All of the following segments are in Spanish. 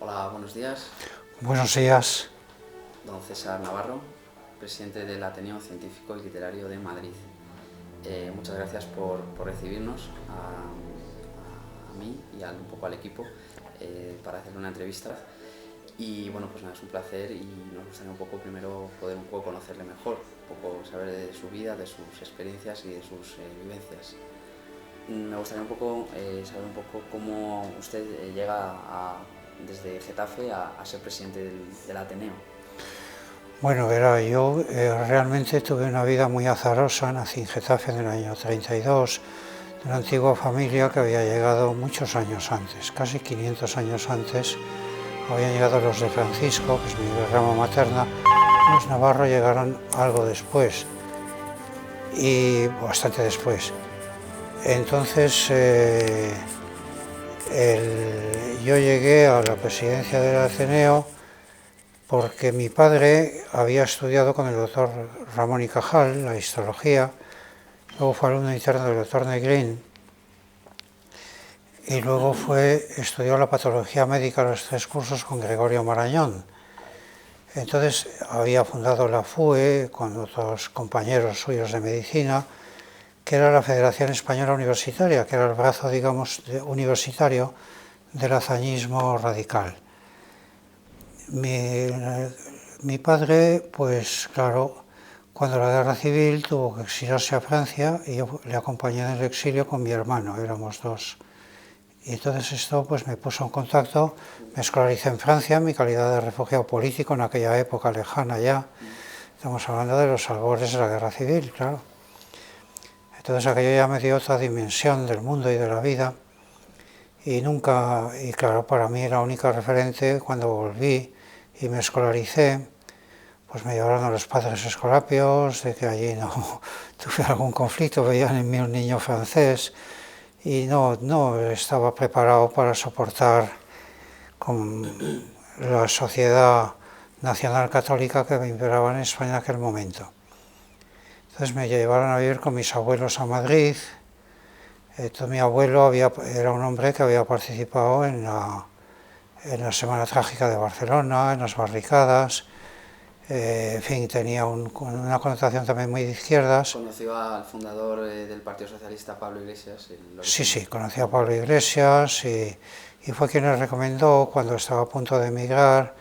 Hola, buenos días. Buenos días. Don César Navarro, presidente del Ateneo Científico y Literario de Madrid. Muchas gracias por recibirnos a mí y un poco al equipo para hacer una entrevista. Y bueno, pues nada, es un placer y nos gustaría un poco primero poder un poco conocerle mejor, un poco saber de su vida, de sus experiencias y de sus vivencias. Me gustaría un poco saber un poco cómo usted desde Getafe a ser presidente del Ateneo. Bueno, verá, yo realmente tuve una vida muy azarosa. Nací en Getafe en el año 32, de una antigua familia que había llegado muchos años antes, casi 500 años antes. Habían llegado los de Francisco, que es mi rama materna. Los Navarro llegaron algo después, y bastante después. Entonces, yo llegué a la presidencia del Ateneo porque mi padre había estudiado con el doctor Ramón y Cajal la histología, luego fue alumno interno del doctor Negrín y luego estudió la patología médica los 3 cursos con Gregorio Marañón. Entonces había fundado la FUE con otros compañeros suyos de medicina, que era la Federación Española Universitaria, que era el brazo, digamos, universitario del hazañismo radical. Mi padre, pues claro, cuando la guerra civil tuvo que exiliarse a Francia y yo le acompañé en el exilio con mi hermano, éramos 2. Y entonces esto pues me puso en contacto, me escolaricé en Francia en mi calidad de refugiado político en aquella época lejana ya. Estamos hablando de los albores de la guerra civil, claro. Entonces aquello ya me dio otra dimensión del mundo y de la vida y claro, para mí la única referente cuando volví y me escolaricé, pues me llevaron a los padres escolapios, de que allí no tuve algún conflicto, veían en mí un niño francés y no estaba preparado para soportar con la sociedad nacional católica que me imperaba en España en aquel momento. Entonces me llevaron a vivir con mis abuelos a Madrid. Entonces mi abuelo era un hombre que había participado en la Semana Trágica de Barcelona, en las barricadas. En fin, tenía una connotación también muy de izquierdas. ¿Conoció al fundador del Partido Socialista, Pablo Iglesias? Sí, conocí a Pablo Iglesias y fue quien le recomendó, cuando estaba a punto de emigrar,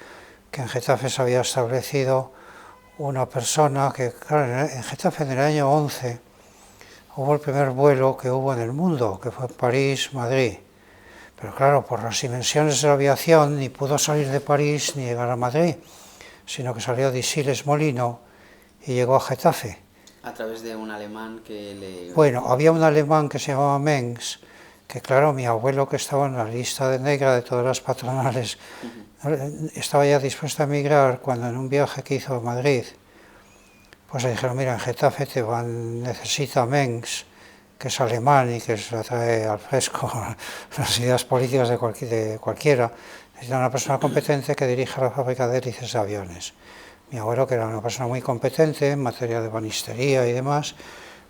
que en Getafe se había establecido una persona que, claro, en Getafe en el año 11 hubo el primer vuelo que hubo en el mundo, que fue París-Madrid. Pero claro, por las dimensiones de la aviación ni pudo salir de París ni llegar a Madrid, sino que salió de Siles Molino y llegó a Getafe. A través de un alemán que le... Bueno, había un alemán que se llamaba Mengs, que claro, mi abuelo, que estaba en la lista de negra de todas las patronales, estaba ya dispuesto a emigrar cuando en un viaje que hizo a Madrid, pues le dijeron, mira, en Getafe necesita Mengs, que es alemán y que se la trae al fresco las ideas políticas de cualquiera, necesita una persona competente que dirija la fábrica de hélices de aviones. Mi abuelo, que era una persona muy competente en materia de banistería y demás,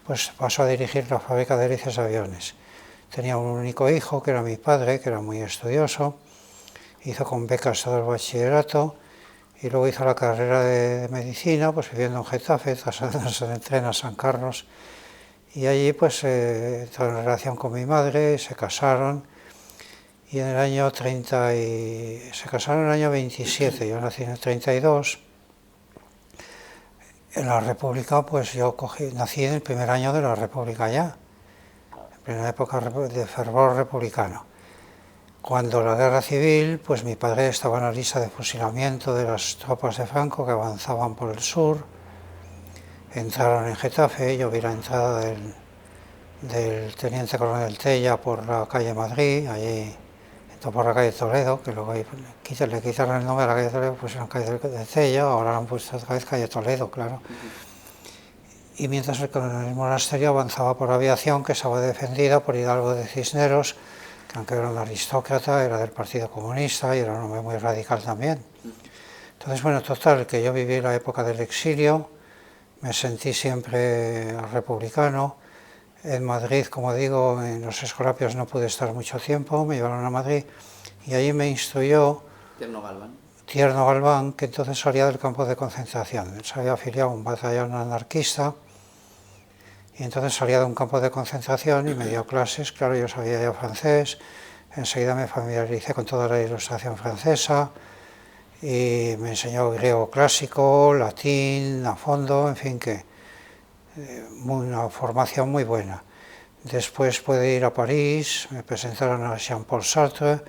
pues pasó a dirigir la fábrica de hélices de aviones. Tenía un único hijo, que era mi padre, que era muy estudioso, hizo con becas todo el bachillerato y luego hizo la carrera de medicina, pues viviendo en Getafe, trasladándose de tren a San Carlos, y allí pues entró en relación con mi madre, se casaron, y en el año 30 se casaron en el año 27, yo nací en el 32. En la República, pues yo nací en el primer año de la República ya, en plena época de fervor republicano. Cuando la guerra civil, pues mi padre estaba en la lista de fusilamiento de las tropas de Franco que avanzaban por el sur, entraron en Getafe, yo vi la entrada del teniente coronel Tella por la calle Madrid, allí entró por la calle Toledo, que luego le quitaron el nombre de la calle Toledo, pusieron calle de Tella, ahora han puesto otra vez calle Toledo, claro. Y mientras el coronel Monasterio avanzaba por aviación, que estaba defendida por Hidalgo de Cisneros, que aunque era un aristócrata, era del Partido Comunista y era un hombre muy radical también. Entonces, bueno, total, que yo viví la época del exilio, me sentí siempre republicano. En Madrid, como digo, en los Escolapios no pude estar mucho tiempo, me llevaron a Madrid y allí me instruyó Tierno Galván. Tierno Galván, que entonces salía del campo de concentración. Él se había afiliado a un batallón anarquista y entonces salía de un campo de concentración y me dio clases. Claro, yo sabía ya francés, enseguida me familiaricé con toda la ilustración francesa y me enseñó griego clásico, latín a fondo, en fin, que una formación muy buena. Después pude ir a París, me presentaron a Jean-Paul Sartre,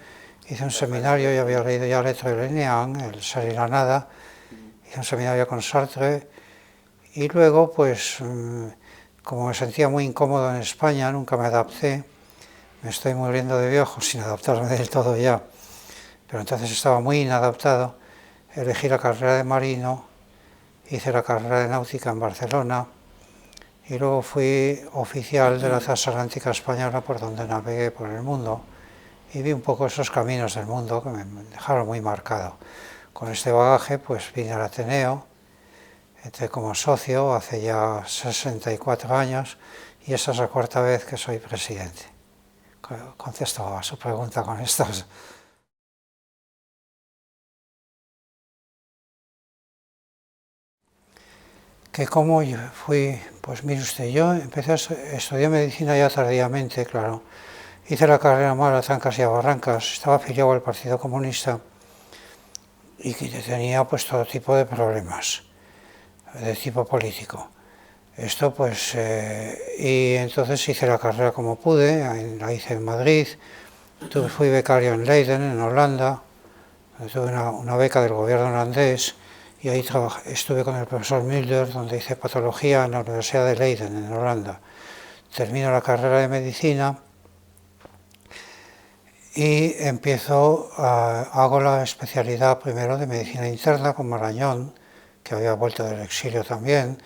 hice un seminario, ya había leído ya Lettre de Lenéan, El ser y la nada, hice un seminario con Sartre y luego pues como me sentía muy incómodo en España, nunca me adapté, me estoy muriendo de viejo sin adaptarme del todo ya, pero entonces estaba muy inadaptado, elegí la carrera de marino, hice la carrera de náutica en Barcelona y luego fui oficial de la transatlántica española por donde navegué por el mundo y vi un poco esos caminos del mundo que me dejaron muy marcado. Con este bagaje pues vine al Ateneo, entré como socio hace ya 64 años y esta es la cuarta vez que soy presidente. Contesto a su pregunta con estos. Que cómo yo fui, pues mire usted, yo empecé a estudiar medicina ya tardíamente, claro. Hice la carrera mal a trancas y a barrancas, estaba afiliado al Partido Comunista y que tenía pues todo tipo de problemas de tipo político. Esto pues, y entonces hice la carrera como pude, la hice en Madrid, fui becario en Leiden, en Holanda, tuve una beca del gobierno holandés y ahí estuve con el profesor Mulder, donde hice patología en la Universidad de Leiden, en Holanda. Termino la carrera de medicina y hago la especialidad primero de medicina interna con Marañón, que había vuelto del exilio también,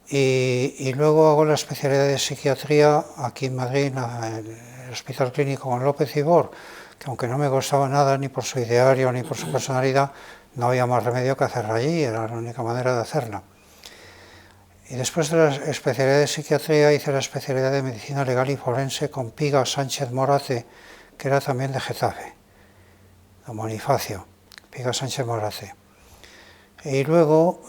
y luego hago la especialidad de psiquiatría aquí en Madrid, en el Hospital Clínico con López Ibor, que aunque no me gustaba nada ni por su ideario ni por su personalidad, no había más remedio que hacerla allí, era la única manera de hacerla. Y después de la especialidad de psiquiatría hice la especialidad de medicina legal y forense con Piga Sánchez Morate, que era también de Getafe, don Bonifacio, Piga Sánchez Morate. Y luego,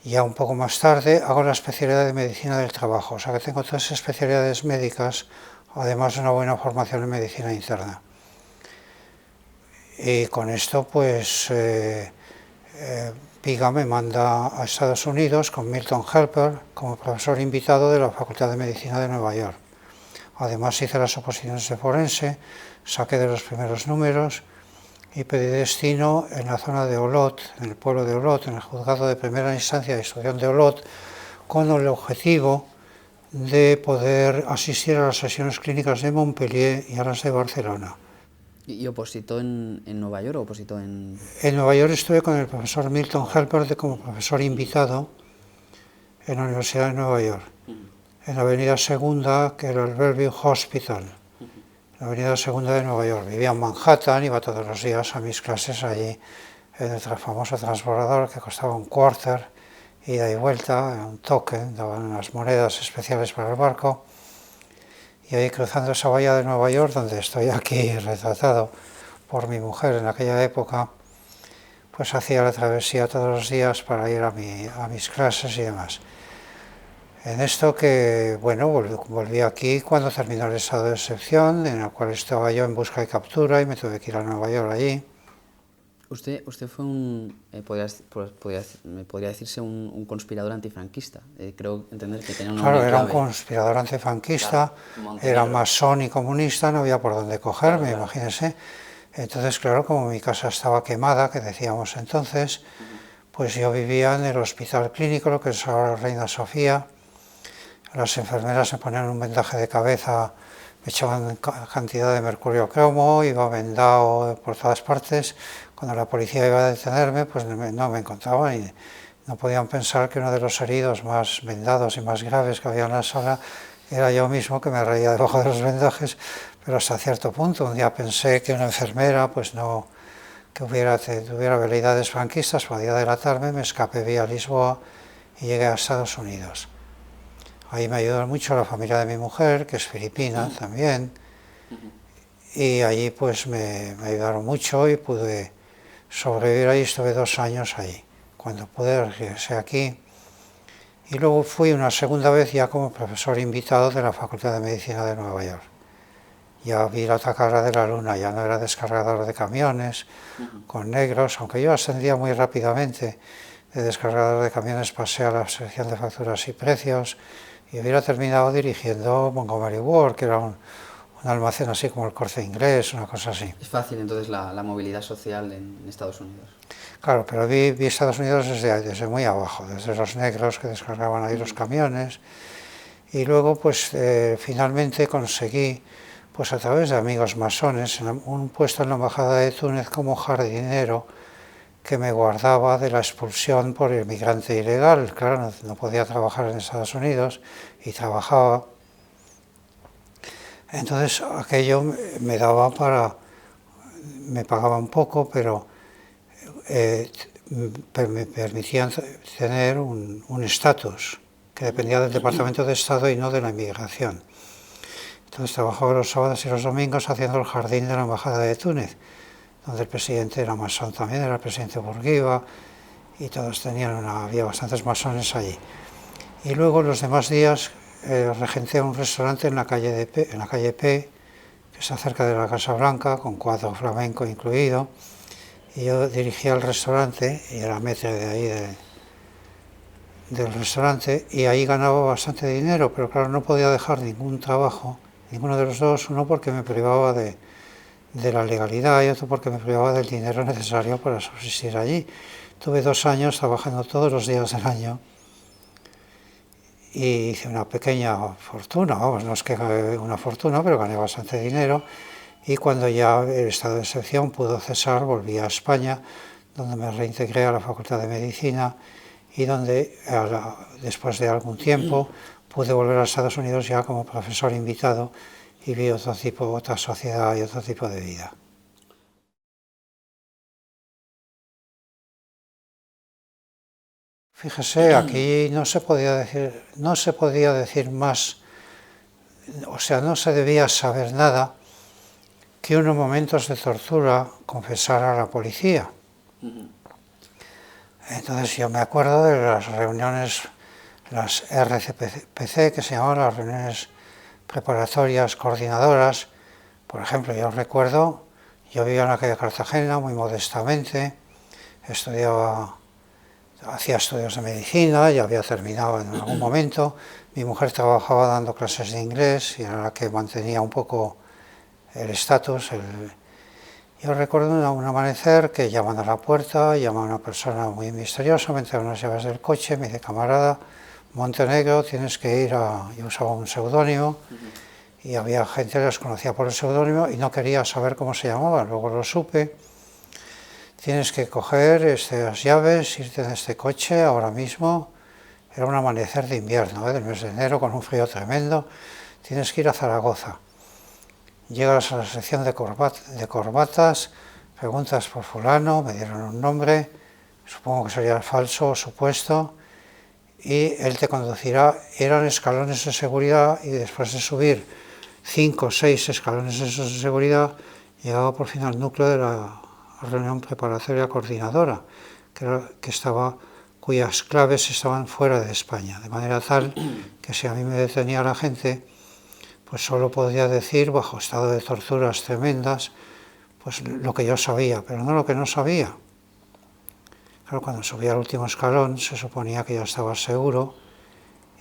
ya un poco más tarde, hago la especialidad de medicina del trabajo, o sea que tengo 3 especialidades médicas, además de una buena formación en medicina interna. Y con esto, pues, Piga me manda a Estados Unidos con Milton Helper como profesor invitado de la Facultad de Medicina de Nueva York. Además hice las oposiciones de forense, saqué de los primeros números y pedí destino en la zona de Olot, en el pueblo de Olot, en el juzgado de primera instancia de instrucción de Olot, con el objetivo de poder asistir a las sesiones clínicas de Montpellier y a las de Barcelona. ¿Y opositó en Nueva York o opositó en...? En Nueva York estuve con el profesor Milton Helper como profesor invitado en la Universidad de Nueva York, en la avenida Segunda, que era el Bellevue Hospital, la avenida Segunda de Nueva York. Vivía en Manhattan, iba todos los días a mis clases allí en el famoso transbordador que costaba un quarter, ida y vuelta, un token, daban unas monedas especiales para el barco. Y ahí cruzando esa bahía de Nueva York, donde estoy aquí retratado por mi mujer en aquella época, pues hacía la travesía todos los días para ir a mis clases y demás. En esto que, bueno, volví aquí cuando terminó el estado de excepción, en el cual estaba yo en busca y captura y me tuve que ir a Nueva York allí. Usted fue me podría decirse un conspirador antifranquista. Creo entender que tenía una Claro, era clave. un conspirador antifranquista, claro, era masón y comunista, no había por dónde cogerme, claro. Imagínense. Entonces, claro, como mi casa estaba quemada, que decíamos entonces, pues yo vivía en el hospital clínico, lo que es ahora Reina Sofía. Las enfermeras me ponían un vendaje de cabeza, me echaban cantidad de mercurio cromo, iba vendado por todas partes. Cuando la policía iba a detenerme, pues no me encontraban y no podían pensar que uno de los heridos más vendados y más graves que había en la sala era yo mismo, que me reía debajo de los vendajes, pero hasta cierto punto. Un día pensé que una enfermera, pues no, que tuviera habilidades franquistas, podía delatarme, me escapé vía Lisboa y llegué a Estados Unidos. Ahí me ayudó mucho la familia de mi mujer, que es filipina también, y allí pues me ayudaron mucho y pude sobrevivir ahí, estuve 2 años allí. Cuando pude regresé aquí y luego fui una segunda vez ya como profesor invitado de la Facultad de Medicina de Nueva York. Ya vi la otra cara de la luna, ya no era descargador de camiones con negros, aunque yo ascendía muy rápidamente. De descargador de camiones pasé a la sección de facturas y precios y hubiera terminado dirigiendo Montgomery Ward, que era un almacén así como el Corte Inglés, una cosa así. Es fácil entonces la movilidad social en Estados Unidos. Claro, pero vi Estados Unidos desde muy abajo, desde los negros que descargaban ahí los camiones, y luego pues finalmente conseguí, pues a través de amigos masones, un puesto en la embajada de Túnez como jardinero que me guardaba de la expulsión por inmigrante ilegal. Claro, no podía trabajar en Estados Unidos y trabajaba. Entonces aquello me daba me pagaba un poco, pero me permitían tener un estatus que dependía del Departamento de Estado y no de la inmigración. Entonces trabajaba los sábados y los domingos haciendo el jardín de la embajada de Túnez, donde el presidente era masón también, era el presidente Bourguiba, y todos había bastantes masones allí. Y luego los demás días regenté un restaurante en la calle P, que está cerca de la Casa Blanca, con cuadro flamenco incluido, y yo dirigía el restaurante, y era maître de ahí del restaurante, y ahí ganaba bastante dinero, pero claro, no podía dejar ningún trabajo, ninguno de los dos, uno porque me privaba de la legalidad y otro porque me privaba del dinero necesario para subsistir allí. Tuve 2 años trabajando todos los días del año y hice una pequeña fortuna, vamos, no es que gané una fortuna, pero gané bastante dinero, y cuando ya el estado de excepción pudo cesar, volví a España, donde me reintegré a la Facultad de Medicina y donde después de algún tiempo pude volver a Estados Unidos ya como profesor invitado y vi otra sociedad y otro tipo de vida. Fíjese, aquí no se podía decir más, o sea, no se debía saber nada que unos momentos de tortura confesara a la policía. Entonces yo me acuerdo de las reuniones, las RCPC, que se llamaban las reuniones preparatorias coordinadoras. Por ejemplo, yo recuerdo, yo vivía en la calle Cartagena muy modestamente, hacía estudios de medicina, ya había terminado en algún momento, mi mujer trabajaba dando clases de inglés y era la que mantenía un poco el estatus. Yo recuerdo un amanecer que llaman a la puerta, llama a una persona muy misteriosa, me entrega unas llaves del coche, me dice: camarada, Montenegro, tienes que ir Yo usaba un seudónimo, y había gente que los conocía por el seudónimo y no quería saber cómo se llamaban, luego lo supe. Tienes que coger estas llaves, irte en este coche ahora mismo. Era un amanecer de invierno, del mes de enero, con un frío tremendo. Tienes que ir a Zaragoza. Llegas a la sección de corbatas, preguntas por fulano, me dieron un nombre, supongo que sería el falso o supuesto, y él te conducirá. Eran escalones de seguridad y después de subir 5 o 6 escalones de esos de seguridad, llegaba por fin al núcleo de la reunión preparatoria coordinadora, cuyas claves estaban fuera de España, de manera tal que si a mí me detenía la gente, pues solo podía decir, bajo estado de torturas tremendas, pues lo que yo sabía, pero no lo que no sabía. Claro, cuando subía al último escalón se suponía que ya estaba seguro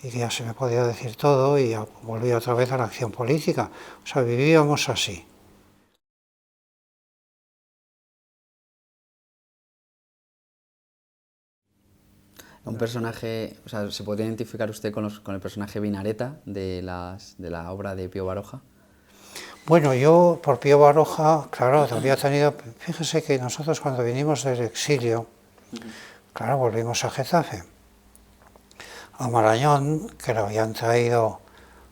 y que ya se me podía decir todo y ya volvía otra vez a la acción política. O sea, vivíamos así. Un personaje, o sea, ¿se podría identificar usted con el personaje Vinareta de la obra de Pío Baroja? Bueno, yo por Pío Baroja, claro, había tenido... Fíjese que nosotros cuando vinimos del exilio, claro, volvimos a Getafe. A Marañón, que lo habían traído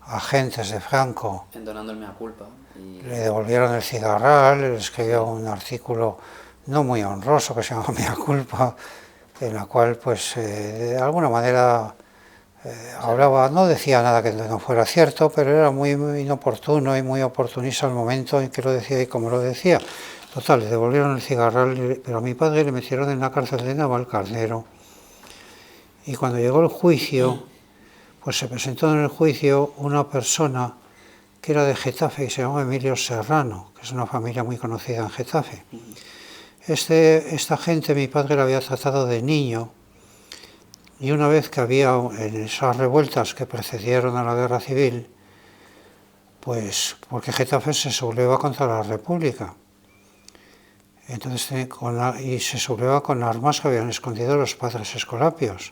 agentes de Franco, Entonando el mea culpa. Le devolvieron el cigarral, le escribió un artículo no muy honroso que se llama Mea culpa, en la cual, pues, de alguna manera Hablaba, no decía nada que no fuera cierto, pero era muy, muy inoportuno y muy oportunista el momento en que lo decía y cómo lo decía. Total, le devolvieron el cigarral, pero a mi padre le metieron en la cárcel de Navalcarnero. Y cuando llegó el juicio, pues se presentó en el juicio una persona que era de Getafe y se llamaba Emilio Serrano, que es una familia muy conocida en Getafe. Esta gente, mi padre la había tratado de niño, y una vez que había en esas revueltas que precedieron a la guerra civil, pues porque Getafe se subleva contra la República. Entonces, y se subleva con armas que habían escondido los padres escolapios.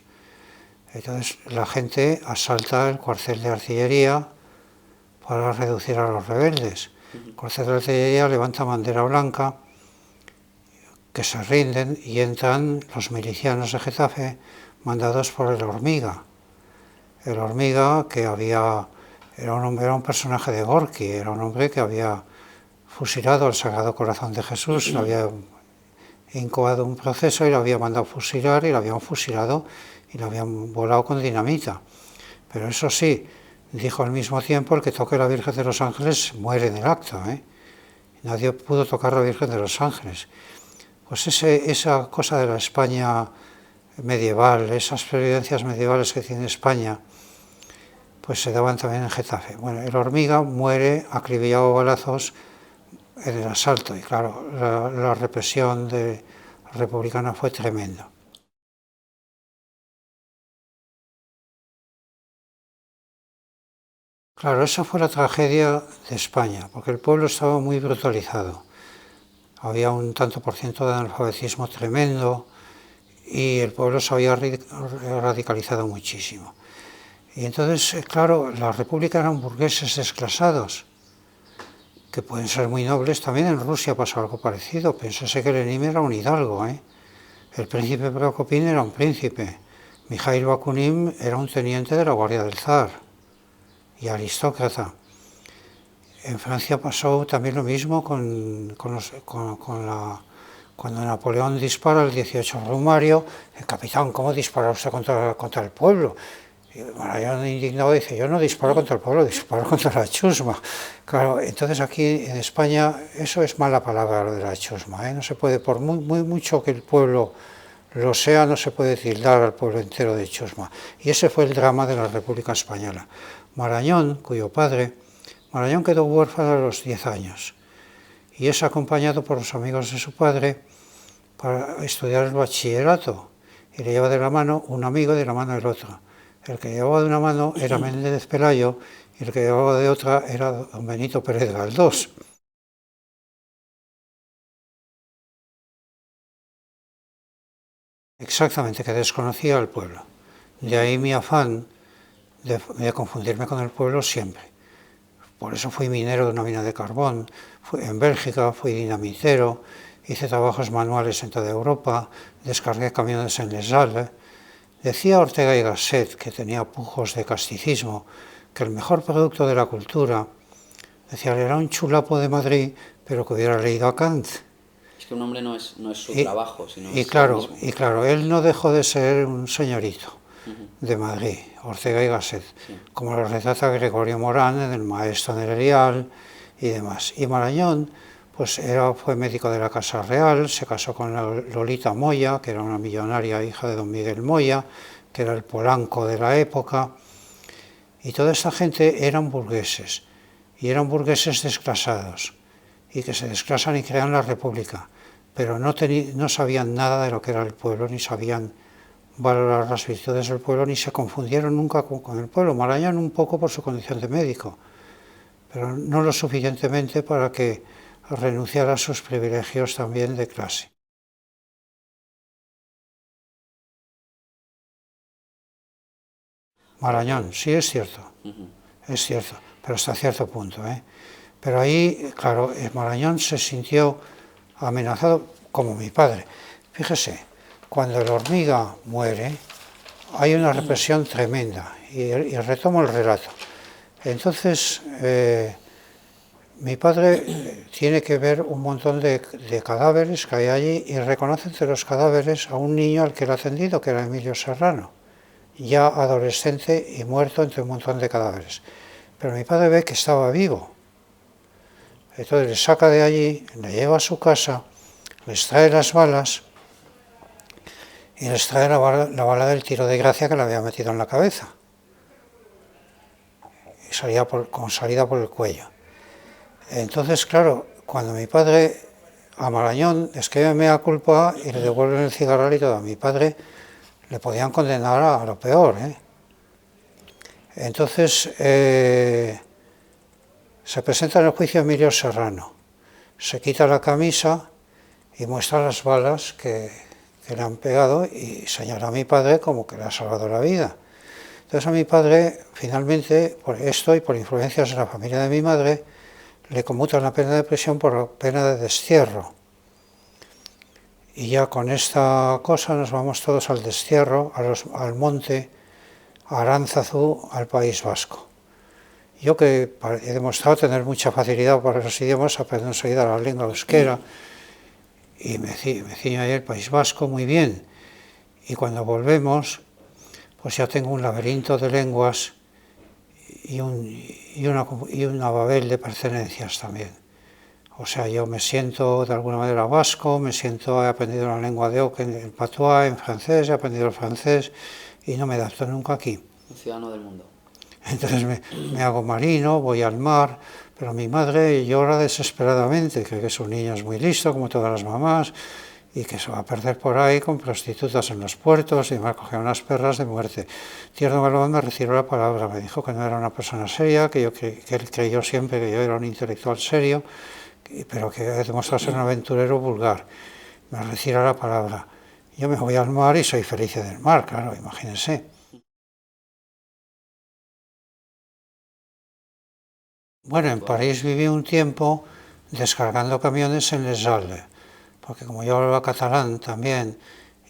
Entonces la gente asalta el cuartel de artillería para reducir a los rebeldes. El cuartel de artillería levanta bandera blanca, que se rinden y entran los milicianos de Getafe mandados por el Hormiga. El Hormiga, que era un personaje de Gorki, era un hombre que había fusilado al Sagrado Corazón de Jesús, le había incoado un proceso y lo había mandado fusilar y lo habían fusilado y lo habían volado con dinamita. Pero eso sí, dijo al mismo tiempo, el que toque la Virgen de los Ángeles muere en el acto. Nadie pudo tocar la Virgen de los Ángeles. Pues esa cosa de la España medieval, esas experiencias medievales que tiene España, pues se daban también en Getafe. Bueno, el Hormiga muere acribillado a balazos en el asalto y claro, la represión republicana fue tremenda. Claro, esa fue la tragedia de España, porque el pueblo estaba muy brutalizado. Había un tanto por ciento de analfabetismo tremendo y el pueblo se había radicalizado muchísimo. Y entonces, claro, la república eran burgueses desclasados, que pueden ser muy nobles. También en Rusia pasó algo parecido. Pensase que Lenin era un hidalgo, El príncipe Prokopin era un príncipe. Mikhail Bakunin era un teniente de la Guardia del Zar y aristócrata. En Francia pasó también lo mismo cuando Napoleón dispara el 18 Brumario. El capitán, ¿cómo dispara usted contra el pueblo? Y Maragall, indignado, dice, yo no disparo contra el pueblo, disparo contra la chusma. Claro, entonces aquí en España eso es mala palabra, lo de la chusma. No se puede, por muy mucho que el pueblo lo sea, no se puede tildar al pueblo entero de chusma. Y ese fue el drama de la República Española. Marañón, cuyo padre, Marañón quedó huérfano a los 10 años y es acompañado por los amigos de su padre para estudiar el bachillerato y le lleva de la mano un amigo y de la mano el otro. El que llevaba de una mano era Méndez Pelayo y el que llevaba de otra era don Benito Pérez Galdós. Exactamente, que desconocía al pueblo. De ahí mi afán de confundirme con el pueblo siempre. Por eso fui minero de una mina de carbón, en Bélgica fui dinamitero, hice trabajos manuales en toda Europa, descargué camiones en Les Halles. Decía Ortega y Gasset, que tenía pujos de casticismo, que el mejor producto de la cultura, decía, era un chulapo de Madrid, pero que hubiera leído a Kant. Es que un hombre no es su trabajo, sino y claro, él no dejó de ser un señorito de Madrid, Ortega y Gasset, como lo retrata Gregorio Morán en El maestro en el Erial y demás. Y Marañón pues fue médico de la Casa Real, se casó con Lolita Moya, que era una millonaria hija de don Miguel Moya, que era el Polanco de la época, y toda esta gente eran burgueses, y eran burgueses desclasados, y que se desclasan y crean la República, pero no sabían nada de lo que era el pueblo, ni sabían valorar las virtudes del pueblo, ni se confundieron nunca con el pueblo. Marañón un poco por su condición de médico, pero no lo suficientemente para que renunciara a sus privilegios también de clase. Marañón, sí es cierto, pero hasta cierto punto. Pero ahí, claro, Marañón se sintió amenazado como mi padre. Fíjese, cuando el Hormiga muere, hay una represión tremenda, y retomo el relato. Entonces, mi padre tiene que ver un montón de cadáveres que hay allí y reconoce entre los cadáveres a un niño al que él ha atendido, que era Emilio Serrano. ya adolescente y muerto entre un montón de cadáveres. Pero mi padre ve que estaba vivo. Entonces le saca de allí, le lleva a su casa, les trae las balas y les trae la bala del tiro de gracia que le había metido en la cabeza. Y salía con salida por el cuello. Entonces, claro, cuando mi padre, a Marañón, escribe mea culpa y le devuelven el cigarral y todo, a mi padre le podían condenar a lo peor, ¿eh? Entonces, se presenta en el juicio Emilio Serrano, se quita la camisa y muestra las balas que le han pegado y señala a mi padre como que le ha salvado la vida. Entonces a mi padre, finalmente, por esto y por influencias de la familia de mi madre, le conmutan la pena de prisión por pena de destierro. Y ya con esta cosa nos vamos todos al destierro, al monte, a Aránzazu, al País Vasco. Yo que he demostrado tener mucha facilidad para los idiomas, aprendo enseguida la lengua euskera y me ciño ahí el País Vasco muy bien. Y cuando volvemos, pues ya tengo un laberinto de lenguas y una babel de pertenencias también. O sea, yo me siento de alguna manera vasco, he aprendido la lengua de Oc, el patois, en francés, he aprendido el francés y no me adapto nunca aquí. Un ciudadano del mundo. Entonces me hago marino, voy al mar, pero mi madre llora desesperadamente, cree que su niño es muy listo, como todas las mamás, y que se va a perder por ahí con prostitutas en los puertos y me va a coger unas perras de muerte. Tierno Galván me retiró la palabra, me dijo que no era una persona seria, que él creyó siempre que yo era un intelectual serio, pero que he demostrado ser un aventurero vulgar. Me retira la palabra. Yo me voy al mar y soy feliz del mar, claro, imagínense. Bueno, en París viví un tiempo descargando camiones en Les Halles, porque como yo hablaba catalán también,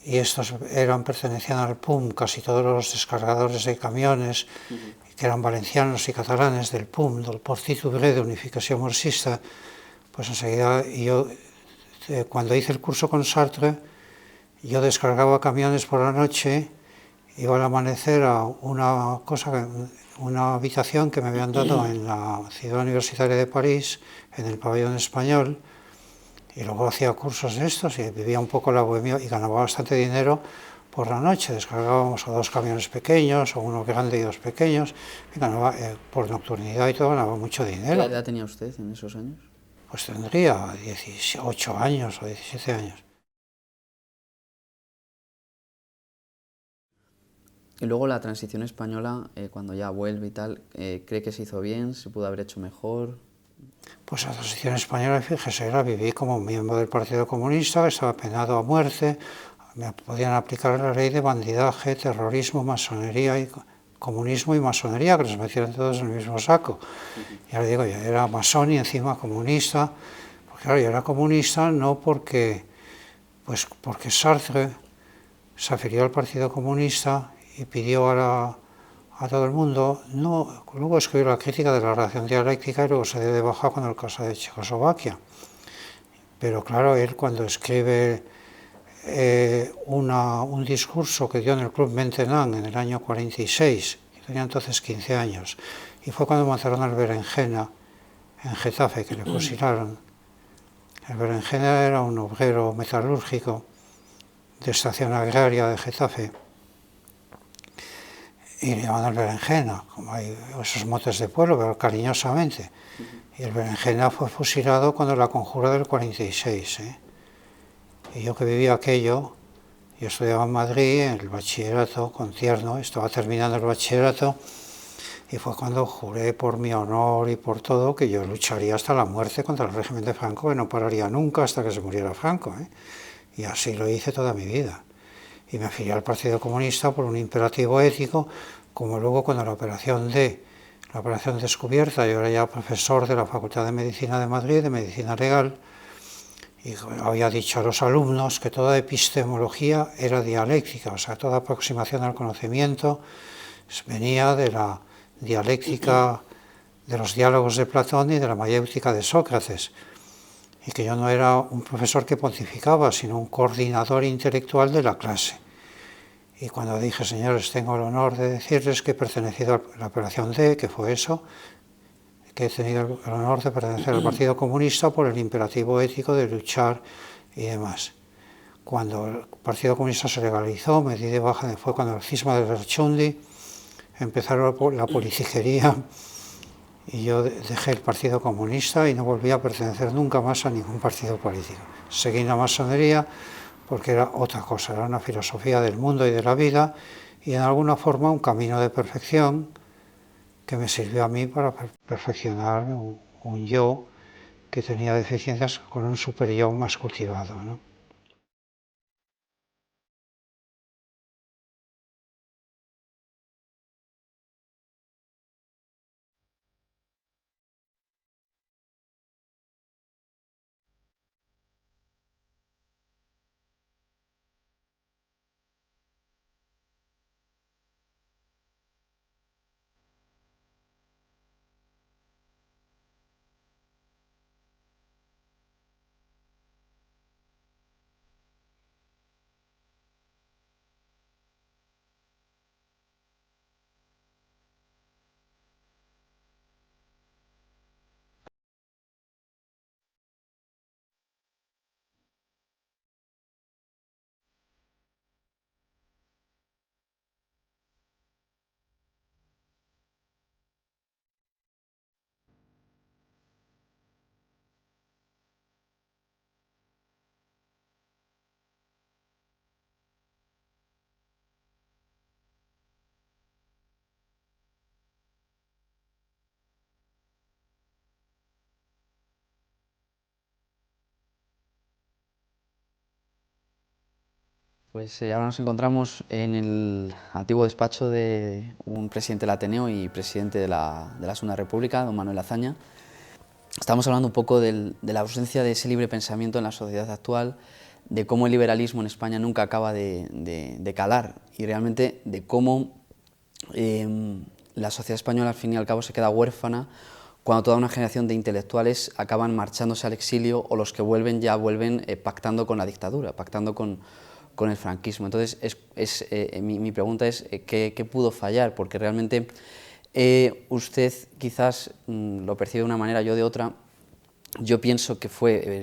y estos pertenecían al PUM, casi todos los descargadores de camiones, que eran valencianos y catalanes del PUM, del Partit Obrer de Unificación Marxista, pues enseguida yo, cuando hice el curso con Sartre, yo descargaba camiones por la noche, iba al amanecer a una habitación que me habían dado en la Ciudad Universitaria de París, en el pabellón español, y luego hacía cursos de estos y vivía un poco la bohemia y ganaba bastante dinero por la noche. Descargábamos a 2 camiones pequeños, o uno grande y 2 pequeños, y ganaba, por nocturnidad y todo, ganaba mucho dinero. ¿Qué edad tenía usted en esos años? Pues tendría 18 años o 17 años. Y luego la transición española, cuando ya vuelve y tal, ¿cree que se hizo bien? ¿Se pudo haber hecho mejor? Pues la transición española, fíjese, la viví como miembro del Partido Comunista, estaba penado a muerte, me podían aplicar la ley de bandidaje, terrorismo, masonería y comunismo y masonería, que los metieron todos en el mismo saco. Ya le digo, yo era masón y encima comunista, porque claro, yo era comunista no porque Sartre se afilió al Partido Comunista y pidió a todo el mundo, no, luego escribió la crítica de la relación dialéctica y luego se dio de baja con el caso de Checoslovaquia. Pero claro, él cuando escribe un discurso que dio en el Club Maintenant en el año 46, tenía entonces 15 años, y fue cuando mataron al Berenjena en Getafe, que le fusilaron. El Berenjena era un obrero metalúrgico de estación agraria de Getafe, y le llaman el Berenjena, como hay esos motes de pueblo, pero cariñosamente. Y el Berenjena fue fusilado cuando la conjura del 46. Y yo que vivía aquello, yo estudiaba en Madrid, en el bachillerato, con Tierno, estaba terminando el bachillerato, y fue cuando juré por mi honor y por todo que yo lucharía hasta la muerte contra el régimen de Franco, que no pararía nunca hasta que se muriera Franco. Y así lo hice toda mi vida. Y me afilié al Partido Comunista por un imperativo ético, como luego cuando la operación Descubierta, yo era ya profesor de la Facultad de Medicina de Madrid, de Medicina Legal, y había dicho a los alumnos que toda epistemología era dialéctica, o sea, toda aproximación al conocimiento venía de la dialéctica, de los diálogos de Platón y de la mayéutica de Sócrates, y que yo no era un profesor que pontificaba, sino un coordinador intelectual de la clase. Y cuando dije, señores, tengo el honor de decirles que he pertenecido a la Operación D, que fue eso, que he tenido el honor de pertenecer al Partido Comunista por el imperativo ético de luchar y demás. Cuando el Partido Comunista se legalizó, me di de baja, fue cuando el cisma de Lerchundi, empezaron la politijería, y yo dejé el Partido Comunista y no volví a pertenecer nunca más a ningún partido político. Seguí en la masonería porque era otra cosa, era una filosofía del mundo y de la vida y en alguna forma un camino de perfección que me sirvió a mí para perfeccionar un yo que tenía deficiencias con un superyo más cultivado, ¿no? Pues ahora nos encontramos en el antiguo despacho de un presidente del Ateneo y presidente de la Segunda República, don Manuel Azaña. Estamos hablando un poco de la ausencia de ese libre pensamiento en la sociedad actual, de cómo el liberalismo en España nunca acaba de calar y realmente de cómo la sociedad española al fin y al cabo se queda huérfana cuando toda una generación de intelectuales acaban marchándose al exilio o los que vuelven ya vuelven pactando con la dictadura, pactando con el franquismo. Entonces, mi pregunta es, ¿qué pudo fallar? Porque realmente usted quizás lo percibe de una manera, yo de otra. Yo pienso que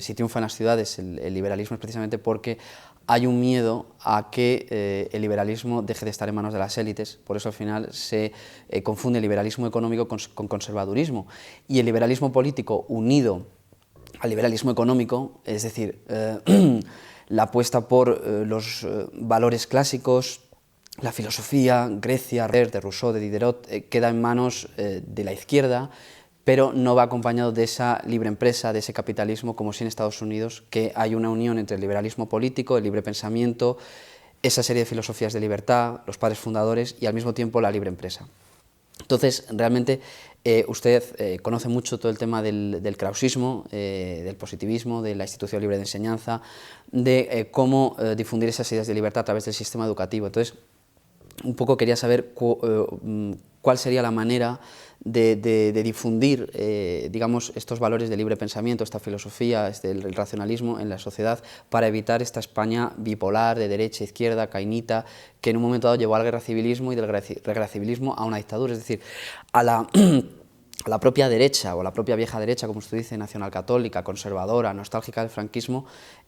si triunfa en las ciudades el liberalismo es precisamente porque hay un miedo a que el liberalismo deje de estar en manos de las élites, por eso al final se confunde el liberalismo económico con conservadurismo. Y el liberalismo político unido al liberalismo económico, es decir, la apuesta por los valores clásicos, la filosofía, Grecia, de Rousseau, de Diderot, queda en manos de la izquierda, pero no va acompañado de esa libre empresa, de ese capitalismo, como si en Estados Unidos, que hay una unión entre el liberalismo político, el libre pensamiento, esa serie de filosofías de libertad, los padres fundadores y al mismo tiempo la libre empresa. Entonces, realmente, usted conoce mucho todo el tema del krausismo, del positivismo, de la institución libre de enseñanza, de cómo difundir esas ideas de libertad a través del sistema educativo. Entonces, un poco quería saber cuál sería la manera de difundir, digamos, estos valores de libre pensamiento, esta filosofía, el racionalismo en la sociedad para evitar esta España bipolar, de derecha, izquierda, cainita, que en un momento dado llevó al guerracivilismo y del guerracivilismo a una dictadura, es decir, a la propia derecha, o la propia vieja derecha, como usted dice, nacionalcatólica, conservadora, nostálgica del franquismo,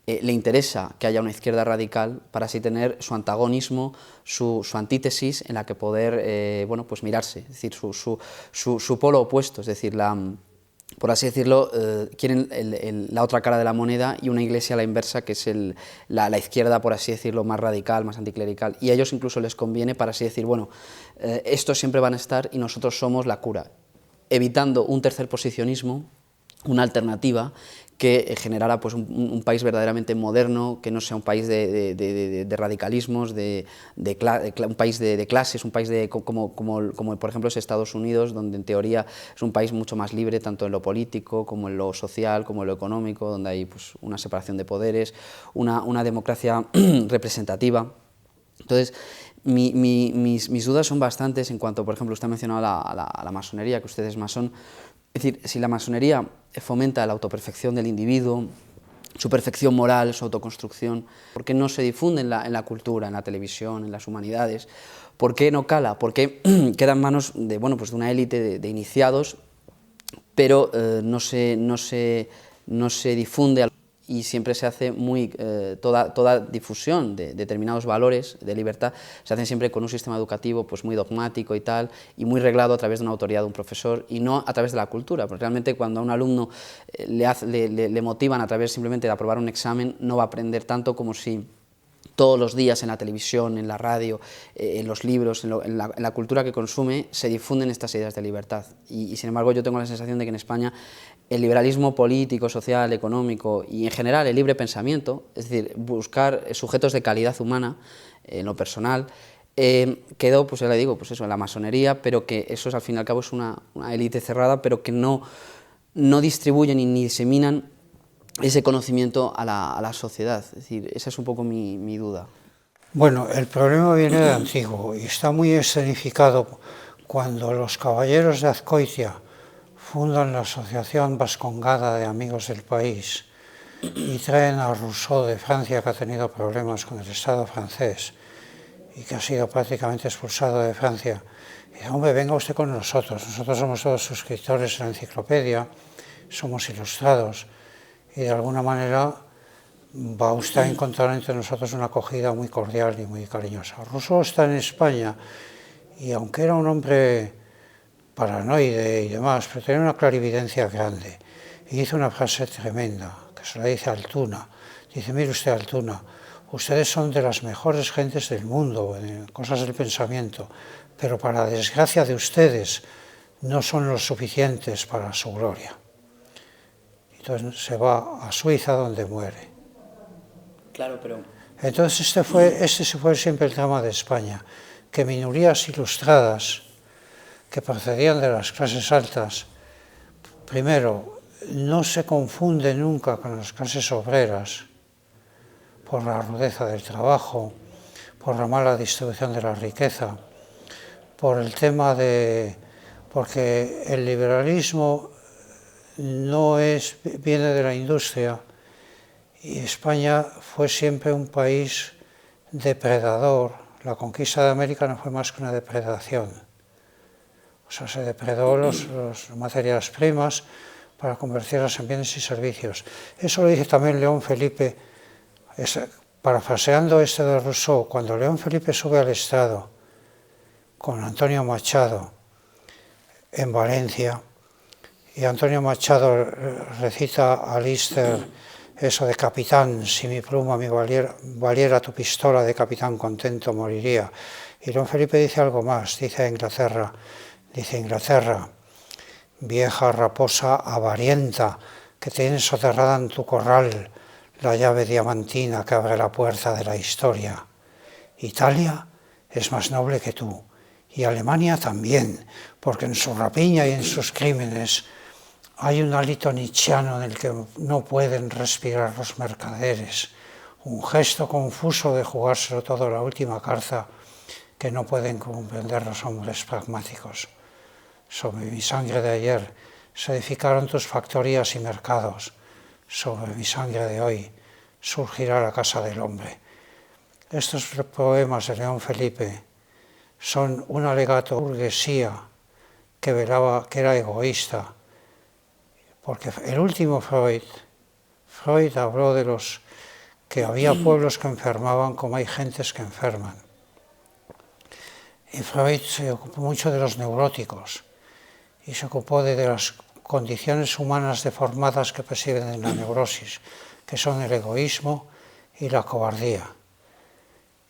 le interesa que haya una izquierda radical para así tener su antagonismo, su antítesis en la que poder bueno, pues mirarse, es decir, su polo opuesto, es decir, por así decirlo, quieren la otra cara de la moneda y una iglesia a la inversa, que es la izquierda, por así decirlo, más radical, más anticlerical, y a ellos incluso les conviene para así decir, bueno, estos siempre van a estar y nosotros somos la cura, evitando un tercer posicionismo, una alternativa que generara pues, un país verdaderamente moderno, que no sea un país de radicalismos, un país de clases, un país como por ejemplo es Estados Unidos, donde en teoría es un país mucho más libre, tanto en lo político como en lo social, como en lo económico, donde hay pues, una separación de poderes, una democracia representativa. Entonces, mis dudas son bastantes en cuanto, por ejemplo, usted ha mencionado a la masonería, que usted es masón. Es decir, si la masonería fomenta la autoperfección del individuo, su perfección moral, su autoconstrucción. ¿Por qué no se difunde en la cultura, en la televisión, en las humanidades? ¿Por qué no cala? ¿Por qué queda en manos de, bueno, pues de una élite de iniciados, pero no se difunde? Y siempre se hace toda difusión de determinados valores de libertad se hacen siempre con un sistema educativo pues muy dogmático y tal, y muy reglado a través de una autoridad de un profesor y no a través de la cultura, porque realmente cuando a un alumno le motivan a través simplemente de aprobar un examen, no va a aprender tanto como si todos los días en la televisión, en la radio, en los libros, en la cultura que consume, se difunden estas ideas de libertad. Y sin embargo yo tengo la sensación de que en España el liberalismo político, social, económico y en general el libre pensamiento, es decir, buscar sujetos de calidad humana en lo personal, quedó, pues ya le digo, pues eso, en la masonería, pero que eso al fin y al cabo es una élite cerrada, pero que no distribuyen ni diseminan ese conocimiento a la sociedad. Es decir, esa es un poco mi duda. Bueno, el problema viene de antiguo y está muy escenificado cuando los caballeros de Azcoitia fundan la Asociación Vascongada de Amigos del País y traen a Rousseau de Francia, que ha tenido problemas con el Estado francés y que ha sido prácticamente expulsado de Francia. Y dice, hombre, venga usted con nosotros somos todos suscriptores en la enciclopedia, somos ilustrados, y de alguna manera va usted a encontrar entre nosotros una acogida muy cordial y muy cariñosa. Rousseau está en España y aunque era un hombre paranoide y demás, pero tenía una clarividencia grande y dice una frase tremenda que se la dice a Altuna. Dice, mire usted, Altuna, ustedes son de las mejores gentes del mundo en cosas del pensamiento, pero para desgracia de ustedes no son lo suficientes para su gloria. Entonces se va a Suiza, donde muere. Claro, pero... Entonces este fue siempre el drama de España, que minorías ilustradas que procedían de las clases altas, primero, no se confunde nunca con las clases obreras por la rudeza del trabajo, por la mala distribución de la riqueza, por el tema porque el liberalismo viene de la industria y España fue siempre un país depredador. La conquista de América no fue más que una depredación. O sea, se depredó las materias primas para convertirlas en bienes y servicios. Eso lo dice también León Felipe, parafraseando de Rousseau, cuando León Felipe sube al estrado con Antonio Machado en Valencia, y Antonio Machado recita a Lister eso de capitán, si mi pluma me valiera tu pistola, de capitán contento moriría. Y León Felipe dice algo más, dice Inglaterra, vieja raposa avarienta, que tienes soterrada en tu corral la llave diamantina que abre la puerta de la historia. Italia es más noble que tú, y Alemania también, porque en su rapiña y en sus crímenes hay un hálito nietzscheano en el que no pueden respirar los mercaderes, un gesto confuso de jugárselo todo a la última carta que no pueden comprender los hombres pragmáticos. Sobre mi sangre de ayer se edificaron tus factorías y mercados, sobre mi sangre de hoy surgirá la casa del hombre. Estos poemas de León Felipe son un alegato a la burguesía que era egoísta, porque el último Freud habló de que había pueblos que enfermaban como hay gentes que enferman. Y Freud se ocupó mucho de los neuróticos y se ocupó de las condiciones humanas deformadas que presiden en la neurosis, que son el egoísmo y la cobardía.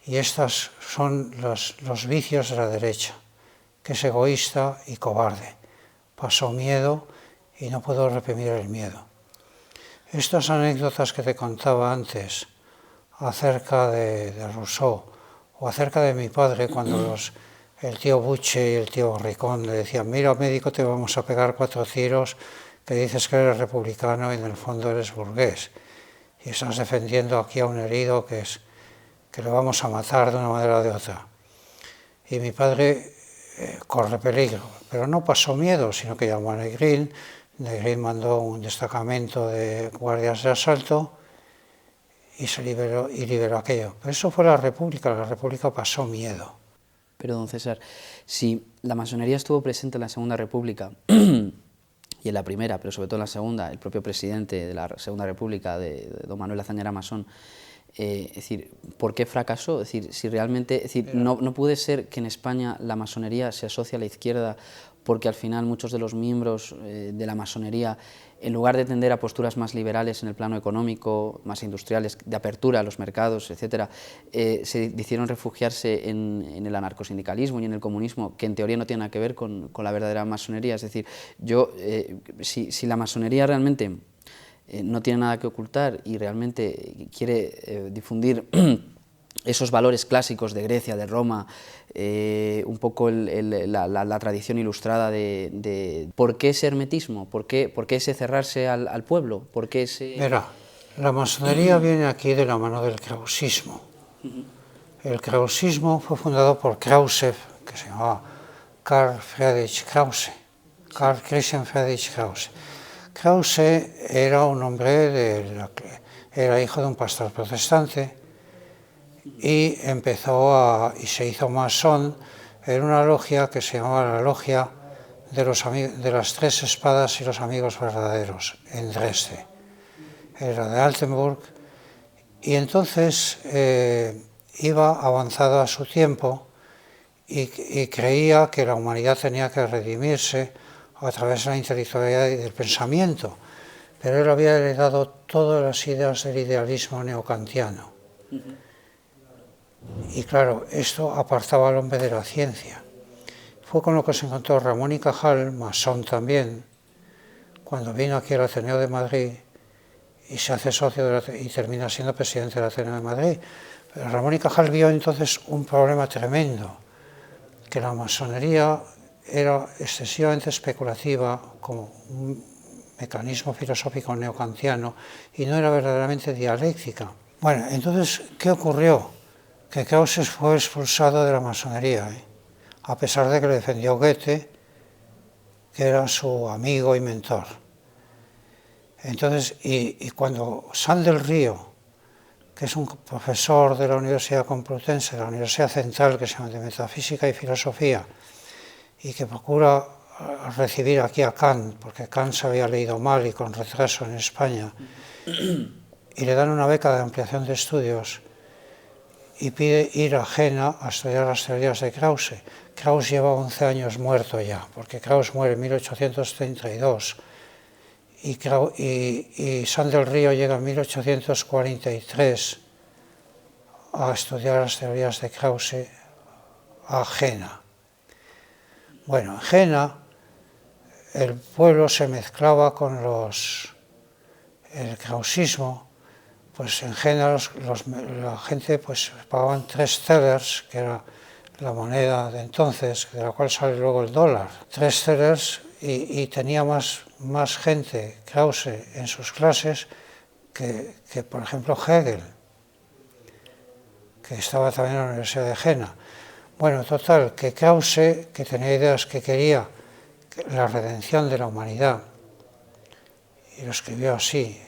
Y estos son los vicios de la derecha, que es egoísta y cobarde. Pasó miedo y no puedo reprimir el miedo. Estas anécdotas que te contaba antes acerca de Rousseau o acerca de mi padre cuando el tío Buche y el tío Ricón le decían, mira médico, te vamos a pegar 4 tiros, que dices que eres republicano y en el fondo eres burgués y estás defendiendo aquí a un herido que le vamos a matar de una manera o de otra. Y mi padre corre peligro, pero no pasó miedo, sino que llamó a Negrín. Negrín mandó un destacamento de guardias de asalto y se liberó aquello. Pero eso fue la República pasó miedo. Pero, don César, si la masonería estuvo presente en la Segunda República y en la primera, pero sobre todo en la segunda, el propio presidente de la Segunda República, de don Manuel Azaña, era masón, es decir, ¿por qué fracasó? Es decir, si realmente, es decir, no puede ser que en España la masonería se asocie a la izquierda porque al final muchos de los miembros de la masonería, en lugar de tender a posturas más liberales en el plano económico, más industriales, de apertura a los mercados, etcétera, se decidieron refugiarse en el anarcosindicalismo y en el comunismo, que en teoría no tiene nada que ver con la verdadera masonería. Es decir, si la masonería realmente no tiene nada que ocultar y realmente quiere difundir esos valores clásicos de Grecia, de Roma, un poco la tradición ilustrada de ¿por qué ese hermetismo? ¿Por qué ese cerrarse al pueblo? ¿Por qué ese...? Mira, la masonería viene aquí de la mano del krausismo. El krausismo fue fundado por Krause, que se llamaba Karl Friedrich Krause, Karl Christian Friedrich Krause. Krause era un hombre era hijo de un pastor protestante y se hizo masón en una logia que se llamaba la Logia de las Tres Espadas y los Amigos Verdaderos, en Dresde. Era de Altenburg, y entonces iba avanzado a su tiempo y creía que la humanidad tenía que redimirse a través de la intelectualidad y del pensamiento, pero él había heredado todas las ideas del idealismo neocantiano. Y claro, esto apartaba al hombre de la ciencia. Fue con lo que se encontró Ramón y Cajal, masón también, cuando vino aquí al Ateneo de Madrid y se hace socio y termina siendo presidente del Ateneo de Madrid. Pero Ramón y Cajal vio entonces un problema tremendo, que la masonería era excesivamente especulativa como un mecanismo filosófico neocantiano y no era verdaderamente dialéctica. Bueno, entonces, ¿qué ocurrió? Que Krause fue expulsado de la masonería, a pesar de que le defendió Goethe, que era su amigo y mentor. Entonces, y cuando San del Río, que es un profesor de la Universidad Complutense, de la Universidad Central, que se llama de Metafísica y Filosofía, y que procura recibir aquí a Kant, porque Kant se había leído mal y con retraso en España, y le dan una beca de ampliación de estudios, y pide ir a Jena a estudiar las teorías de Krause. Krause lleva 11 años muerto ya, porque Krause muere en 1832, y San del Río llega en 1843 a estudiar las teorías de Krause a Jena. Bueno, en Jena el pueblo se mezclaba con el krausismo. Pues en Jena la gente pues pagaban 3 thalers, que era la moneda de entonces, de la cual sale luego el dólar. 3 thalers, y tenía más gente Krause en sus clases que por ejemplo Hegel, que estaba también en la Universidad de Jena. Bueno, total, que Krause, que tenía ideas que quería la redención de la humanidad, y lo escribió así.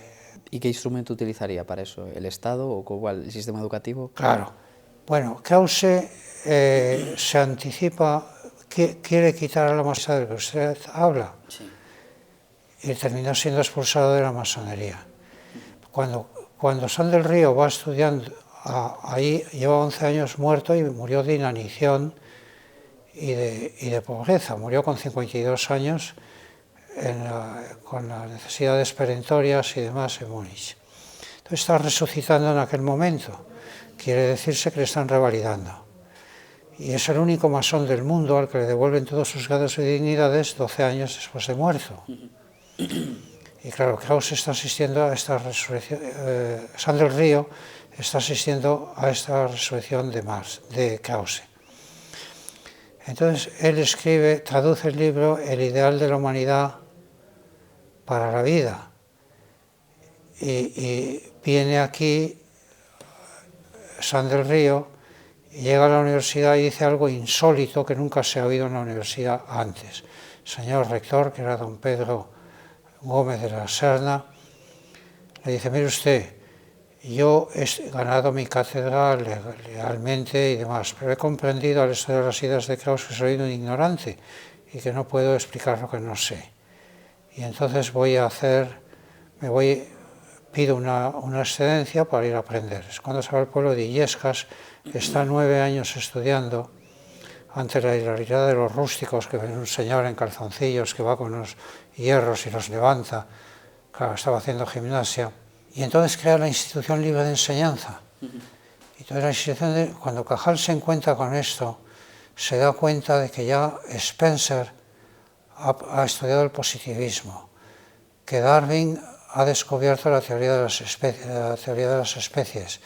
¿Y qué instrumento utilizaría para eso? ¿El Estado o cuál, el sistema educativo? Claro. Bueno, Krause se anticipa, quiere quitar a la masonería de que usted habla, Sí. Y terminó siendo expulsado de la masonería. Cuando San del Río va estudiando, ahí lleva 11 años muerto y murió de inanición y de pobreza. Murió con 52 años con las necesidades perentorias y demás en Múnich. Entonces está resucitando en aquel momento. Quiere decirse que le están revalidando. Y es el único masón del mundo al que le devuelven todos sus grados y dignidades 12 años después de muerto. Y claro, Krause está asistiendo a esta resurrección, San del Río está asistiendo a esta resurrección de Krause. Entonces él traduce el libro El ideal de la humanidad para la vida, y viene aquí San del Río, y llega a la universidad y dice algo insólito que nunca se ha oído en la universidad antes. El señor rector, que era don Pedro Gómez de la Serna, le dice: mire usted, Yo he ganado mi cátedra legalmente y demás, pero he comprendido al estudiar las ideas de Krauss que soy un ignorante y que no puedo explicar lo que no sé. Y entonces pido una excedencia para ir a aprender. Es cuando se va al pueblo de Illescas, está 9 años estudiando ante la hilaridad de los rústicos, que ven un señor en calzoncillos que va con unos hierros y los levanta. Claro, estaba haciendo gimnasia. Y entonces crea la Institución Libre de Enseñanza. Y entonces la institución cuando Cajal se encuentra con esto, se da cuenta de que ya Spencer ha estudiado el positivismo, que Darwin ha descubierto la teoría de las especies.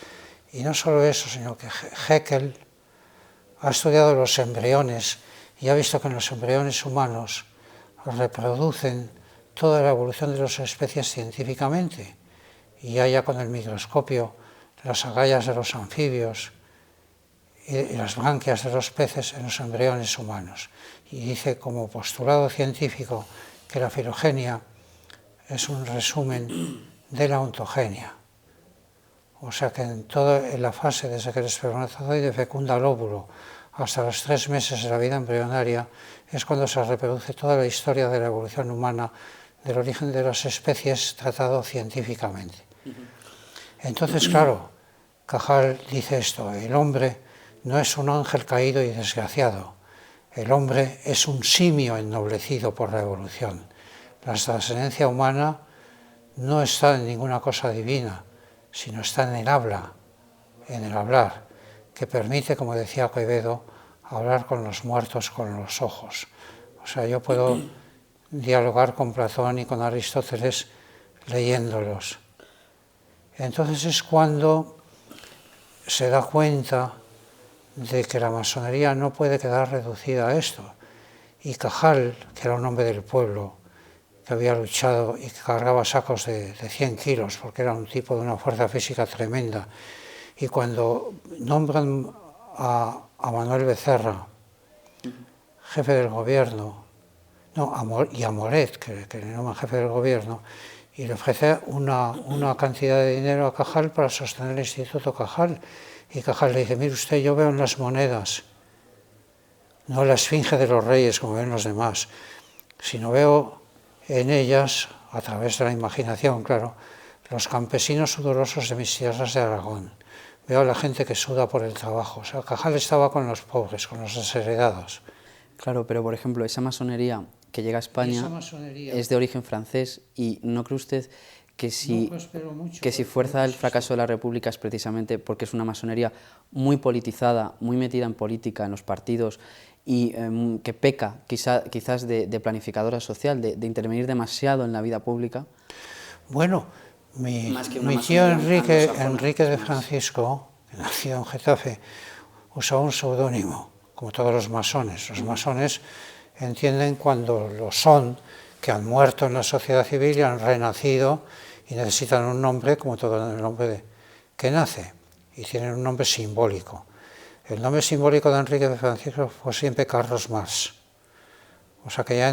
Y no solo eso, sino que Haeckel ha estudiado los embriones y ha visto que en los embriones humanos reproducen toda la evolución de las especies científicamente. Y haya con el microscopio las agallas de los anfibios y las branquias de los peces en los embriones humanos. Y dice como postulado científico que la filogenia es un resumen de la ontogenia. O sea que en la fase desde que el espermatozoide fecunda el óvulo hasta los 3 meses de la vida embrionaria es cuando se reproduce toda la historia de la evolución humana, del origen de las especies tratado científicamente. Entonces, claro, Cajal dice esto: el hombre no es un ángel caído y desgraciado, el hombre es un simio ennoblecido por la evolución. La trascendencia humana no está en ninguna cosa divina, sino está en el habla, en el hablar, que permite, como decía Quevedo, hablar con los muertos con los ojos. O sea, yo puedo dialogar con Platón y con Aristóteles leyéndolos. Entonces es cuando se da cuenta de que la masonería no puede quedar reducida a esto. Y Cajal, que era un hombre del pueblo, que había luchado y que cargaba sacos de 100 kilos, porque era un tipo de una fuerza física tremenda, y cuando nombran a Manuel Becerra, jefe del gobierno, y a Moret, que le nombran jefe del gobierno, y le ofrece una cantidad de dinero a Cajal para sostener el Instituto Cajal. Y Cajal le dice: mire usted, yo veo en las monedas, no la esfinge de los reyes como ven los demás, sino veo en ellas, a través de la imaginación, claro, los campesinos sudorosos de mis tierras de Aragón. Veo a la gente que suda por el trabajo. O sea, Cajal estaba con los pobres, con los desheredados. Claro, pero por ejemplo, esa masonería que llega a España es de origen francés, y ¿no cree usted que si fuerza el fracaso de la República es precisamente porque es una masonería muy politizada, muy metida en política, en los partidos, y que peca quizás de planificadora social, de intervenir demasiado en la vida pública? Bueno, mi tío Enrique de Francisco, que nació en Getafe, usaba un seudónimo, como todos los masones. Los masones entienden cuando lo son, que han muerto en la sociedad civil y han renacido y necesitan un nombre como todo el nombre que nace, y tienen un nombre simbólico. El nombre simbólico de Enrique de Francisco fue siempre Carlos Marx. O sea que ya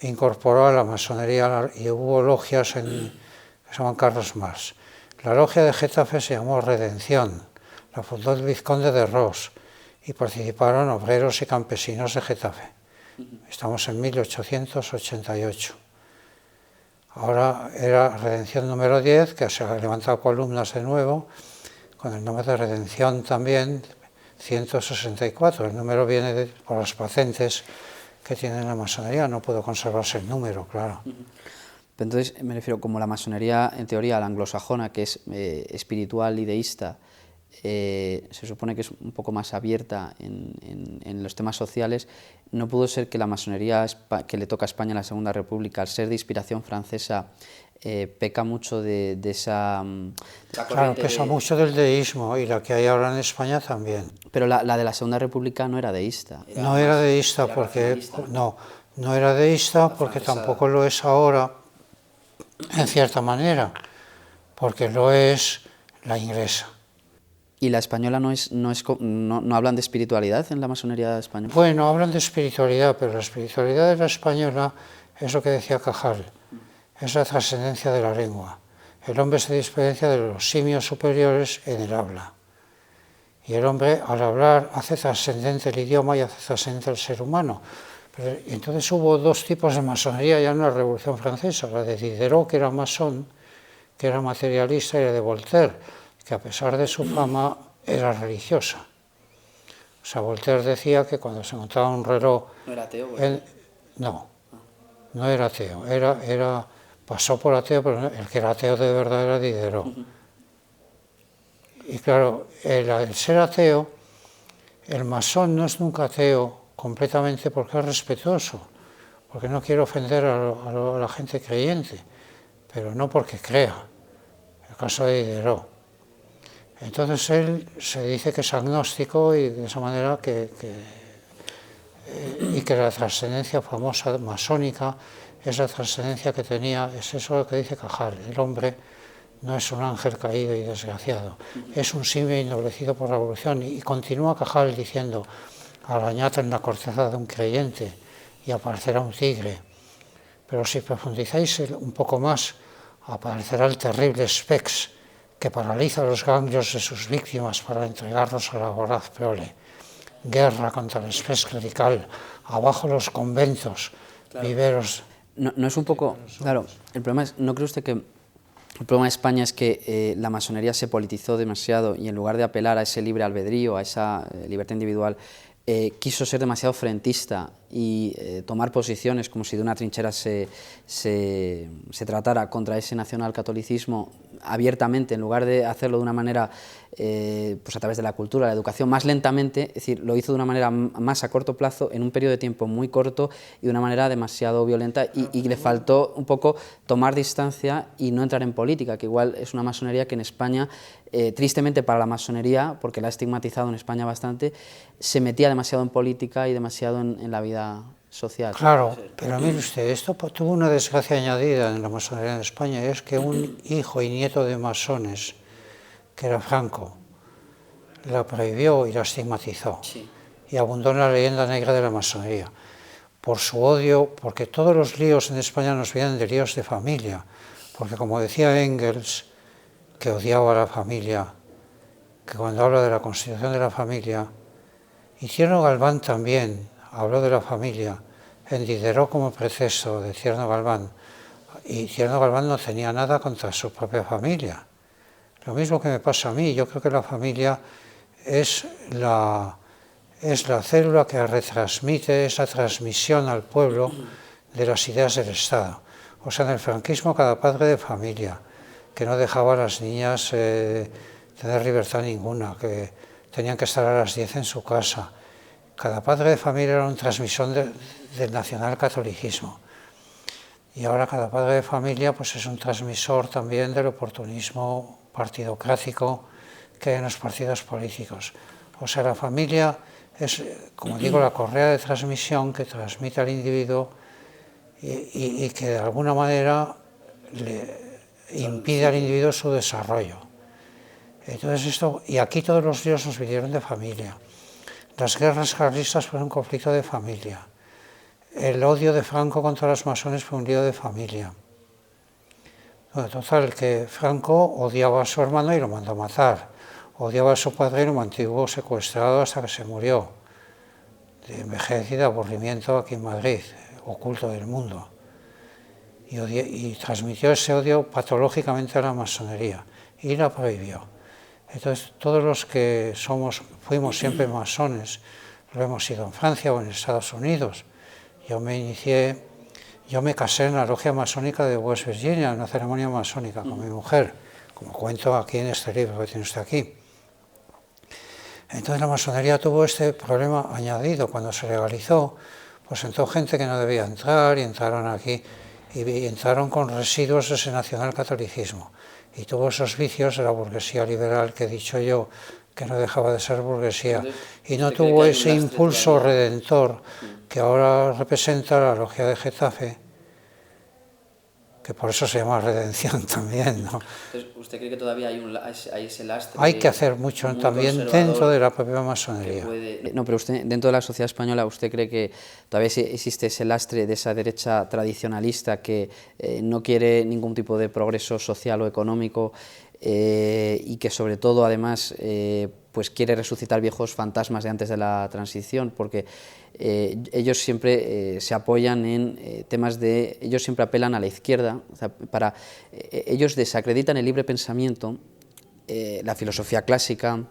incorporó a la masonería, y hubo logias que se llaman Carlos Marx. La logia de Getafe se llamó Redención, la fundó el vizconde de Ros, y participaron obreros y campesinos de Getafe. Estamos en 1888. Ahora era Redención número 10, que se ha levantado columnas de nuevo, con el nombre de Redención también, 164. El número viene por las patentes que tiene la masonería, no pudo conservarse el número, claro. Entonces, me refiero, como la masonería, en teoría, la anglosajona, que es espiritual y deísta, se supone que es un poco más abierta en los temas sociales, ¿no pudo ser que la masonería que le toca a España en la Segunda República, al ser de inspiración francesa, peca mucho de esa corriente? Claro, pesa mucho del deísmo, y la que hay ahora en España también. Pero la de la Segunda República no era deísta. No era deísta porque no era deísta porque tampoco lo es ahora, en cierta manera, porque lo es la inglesa. ¿Y la española no hablan de espiritualidad en la masonería española? Bueno, hablan de espiritualidad, pero la espiritualidad de la española es lo que decía Cajal, es la trascendencia de la lengua. El hombre se diferencia de los simios superiores en el habla. Y el hombre, al hablar, hace trascendente el idioma y hace trascendente el ser humano. Pero entonces hubo dos tipos de masonería ya en la Revolución Francesa, la de Diderot, que era masón, que era materialista, y la de Voltaire, que a pesar de su fama era religiosa. O sea, Voltaire decía que cuando se encontraba un reloj... ¿No era ateo? No era ateo, pasó por ateo, pero el que era ateo de verdad era Diderot. Y claro, el ser ateo, el masón no es nunca ateo completamente porque es respetuoso, porque no quiere ofender a la gente creyente, pero no porque crea. El caso de Diderot. Entonces él se dice que es agnóstico y de esa manera y que la trascendencia famosa masónica es la trascendencia que tenía, es eso lo que dice Cajal, el hombre no es un ángel caído y desgraciado, es un simio ennoblecido por la evolución. Y continúa Cajal diciendo, arañad en la corteza de un creyente y aparecerá un tigre, pero si profundizáis un poco más, aparecerá el terrible Spex, que paraliza los ganglios de sus víctimas para entregarlos a la voraz prole. Guerra contra el Spex clerical, abajo los conventos, claro. Viveros... No es un poco... Claro, el problema es, ¿no cree usted que el problema de España es que la masonería se politizó demasiado y en lugar de apelar a ese libre albedrío, a esa libertad individual, quiso ser demasiado frentista y tomar posiciones como si de una trinchera se tratara contra ese nacionalcatolicismo abiertamente, en lugar de hacerlo de una manera, pues a través de la cultura, la educación, más lentamente, es decir, lo hizo de una manera más a corto plazo, en un periodo de tiempo muy corto y de una manera demasiado violenta y le faltó un poco tomar distancia y no entrar en política, que igual es una masonería que en España, tristemente para la masonería, porque la ha estigmatizado en España bastante, se metía demasiado en política y demasiado en la vida social. Claro, pero mire usted, esto tuvo una desgracia añadida en la masonería en España, y es que un hijo y nieto de masones, que era Franco, la prohibió y la estigmatizó, sí. Y abundó en la leyenda negra de la masonería, por su odio, porque todos los líos en España nos vienen de líos de familia, porque como decía Engels, que odiaba a la familia, que cuando habla de la constitución de la familia, y Tierno Galván también habló de la familia, en Diderot como preceso de Tierno Galván, y Tierno Galván no tenía nada contra su propia familia. Lo mismo que me pasa a mí, yo creo que la familia es la célula que retransmite esa transmisión al pueblo de las ideas del Estado. O sea, en el franquismo cada padre de familia, que no dejaba a las niñas tener libertad ninguna, que tenían que estar a las 10 en su casa. Cada padre de familia era una transmisión del nacionalcatolicismo. Y ahora cada padre de familia pues es un transmisor también del oportunismo partidocrático que hay en los partidos políticos. O sea, la familia es, como digo, la correa de transmisión que transmite al individuo y que de alguna manera le impide al individuo su desarrollo. Entonces esto, y aquí todos los líos nos vinieron de familia. Las guerras carlistas fueron un conflicto de familia. El odio de Franco contra los masones fue un lío de familia. Bueno, total, que Franco odiaba a su hermano y lo mandó a matar. Odiaba a su padre y lo mantuvo secuestrado hasta que se murió, de vejez y de aburrimiento aquí en Madrid, oculto del mundo. Y transmitió ese odio patológicamente a la masonería y la prohibió. Entonces, todos los que fuimos siempre masones, lo hemos sido en Francia o en Estados Unidos. Yo me casé en la logia masónica de West Virginia, en una ceremonia masónica con mi mujer, como cuento aquí en este libro que tiene usted aquí. Entonces la masonería tuvo este problema añadido. Cuando se legalizó, pues entró gente que no debía entrar y entraron aquí y entraron con residuos de ese nacionalcatolicismo. Y tuvo esos vicios de la burguesía liberal que he dicho yo, que no dejaba de ser burguesía, y no tuvo ese impulso redentor que ahora representa la logia de Getafe, que por eso se llama redención también, ¿no? Entonces, ¿usted cree que todavía hay ese lastre? Hay que hacer mucho también dentro de la propia masonería. No, pero usted, dentro de la sociedad española, ¿usted cree que todavía existe ese lastre de esa derecha tradicionalista que no quiere ningún tipo de progreso social o económico y que sobre todo, además, pues quiere resucitar viejos fantasmas de antes de la transición? Porque ellos siempre se apoyan en temas de... Ellos siempre apelan a la izquierda, o sea, ellos desacreditan el libre pensamiento, la filosofía clásica,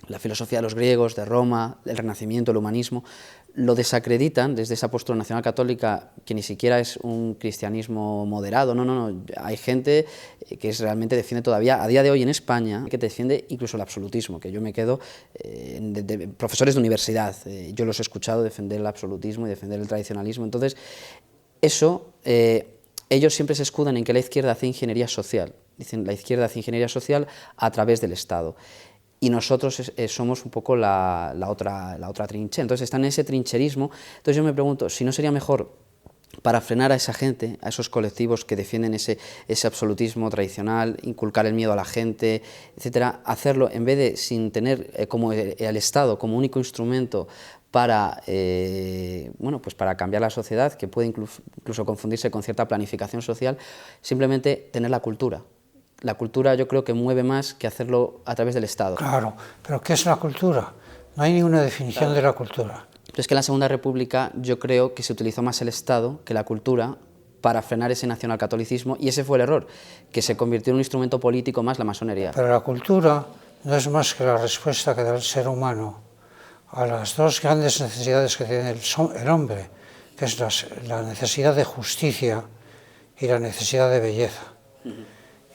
la filosofía de los griegos, de Roma, el Renacimiento, el humanismo, lo desacreditan desde esa postura nacional católica que ni siquiera es un cristianismo moderado, no, hay gente que realmente defiende todavía, a día de hoy en España, que defiende incluso el absolutismo, que yo me quedo, de profesores de universidad, yo los he escuchado defender el absolutismo y defender el tradicionalismo, entonces eso, ellos siempre se escudan en que la izquierda hace ingeniería social, dicen la izquierda hace ingeniería social a través del Estado. Y nosotros somos un poco la otra trinchera. Entonces están en ese trincherismo. Entonces yo me pregunto, si no sería mejor, para frenar a esa gente, a esos colectivos que defienden ese absolutismo tradicional, inculcar el miedo a la gente, etcétera, hacerlo en vez de sin tener como el Estado como único instrumento para, bueno, pues para cambiar la sociedad, que puede incluso confundirse con cierta planificación social, simplemente tener la cultura. La cultura yo creo que mueve más que hacerlo a través del Estado. Claro, pero ¿qué es la cultura? No hay ninguna definición de la cultura. Pero es que en la Segunda República yo creo que se utilizó más el Estado que la cultura para frenar ese nacionalcatolicismo, y ese fue el error, que se convirtió en un instrumento político más la masonería. Pero la cultura no es más que la respuesta que da el ser humano a las dos grandes necesidades que tiene el hombre, que es la necesidad de justicia y la necesidad de belleza.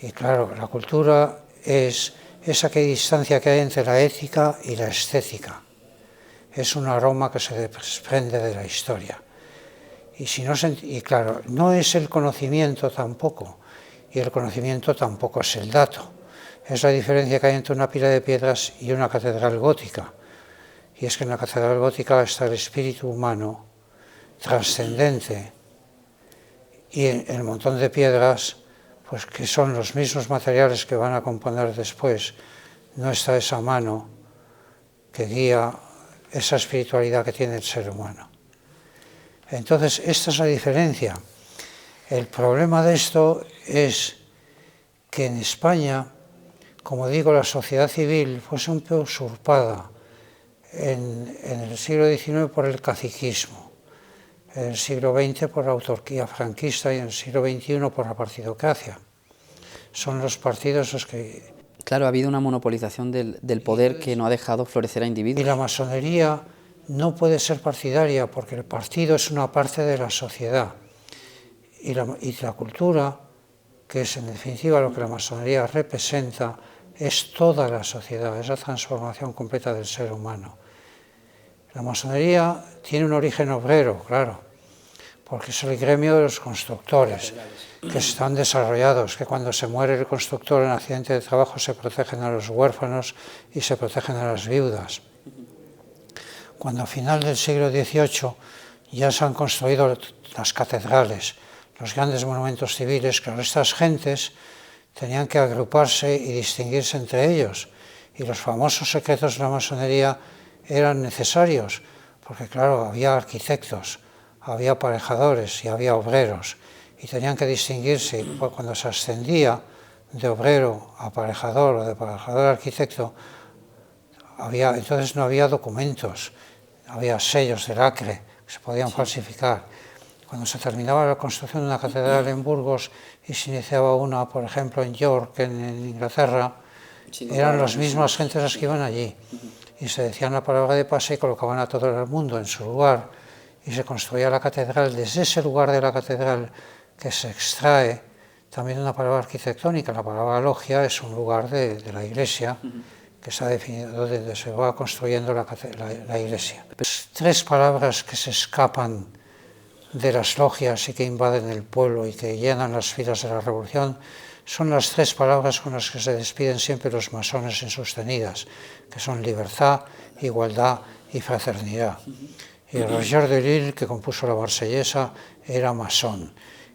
Y claro, la cultura es esa distancia que hay entre la ética y la estética. Es un aroma que se desprende de la historia. Y claro, no es el conocimiento tampoco, y el conocimiento tampoco es el dato. Es la diferencia que hay entre una pila de piedras y una catedral gótica. Y es que en la catedral gótica está el espíritu humano trascendente, y en el montón de piedras, pues que son los mismos materiales que van a componer después, no está esa mano que guía esa espiritualidad que tiene el ser humano. Entonces, esta es la diferencia. El problema de esto es que en España, como digo, la sociedad civil fue siempre usurpada en el siglo XIX por el caciquismo, en el siglo XX por la autarquía franquista y en el siglo XXI por la partidocracia. Son los partidos los que... Claro, ha habido una monopolización del poder que no ha dejado florecer a individuos. Y la masonería no puede ser partidaria porque el partido es una parte de la sociedad. Y la cultura, que es en definitiva lo que la masonería representa, es toda la sociedad, es la transformación completa del ser humano. La masonería tiene un origen obrero, claro, porque es el gremio de los constructores, que están desarrollados, que cuando se muere el constructor en accidente de trabajo se protegen a los huérfanos y se protegen a las viudas. Cuando a final del siglo XVIII ya se han construido las catedrales, los grandes monumentos civiles, claro, estas gentes tenían que agruparse y distinguirse entre ellos, y los famosos secretos de la masonería eran necesarios, porque claro, había arquitectos, había aparejadores y había obreros, y tenían que distinguirse. Y cuando se ascendía de obrero a aparejador o de aparejador a arquitecto, entonces no había documentos, había sellos de lacre que se podían falsificar. Cuando se terminaba la construcción de una catedral en Burgos y se iniciaba una, por ejemplo, en York, en Inglaterra, eran las mismas gentes las que iban allí. Y se decían la palabra de pase y colocaban a todo el mundo en su lugar. Y se construía la catedral. Desde ese lugar de la catedral que se extrae también una palabra arquitectónica. La palabra logia es un lugar de la iglesia que está definido donde se va construyendo la iglesia. Tres palabras que se escapan de las logias y que invaden el pueblo y que llenan las filas de la revolución son las tres palabras con las que se despiden siempre los masones en sus tenidas, que son libertad, igualdad y fraternidad. Y Roger de Lille, que compuso la Marsellesa, era masón.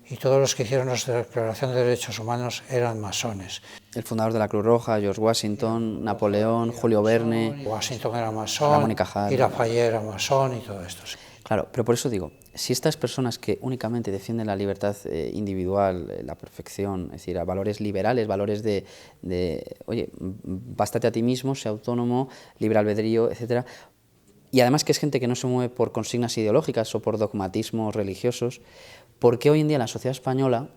y todos los que hicieron la Declaración de Derechos Humanos eran masones. El fundador de la Cruz Roja, George Washington, Napoleón, Julio Verne... Washington era masón, Ramón y Cajal. Y Lafayette era masón y todo esto. Sí. Claro, pero por eso digo, si estas personas que únicamente defienden la libertad individual, la perfección, es decir, a valores liberales, valores de, oye, bástate a ti mismo, sé autónomo, libre albedrío, etcétera, y además que es gente que no se mueve por consignas ideológicas o por dogmatismos religiosos, ¿por qué hoy en día en la sociedad española,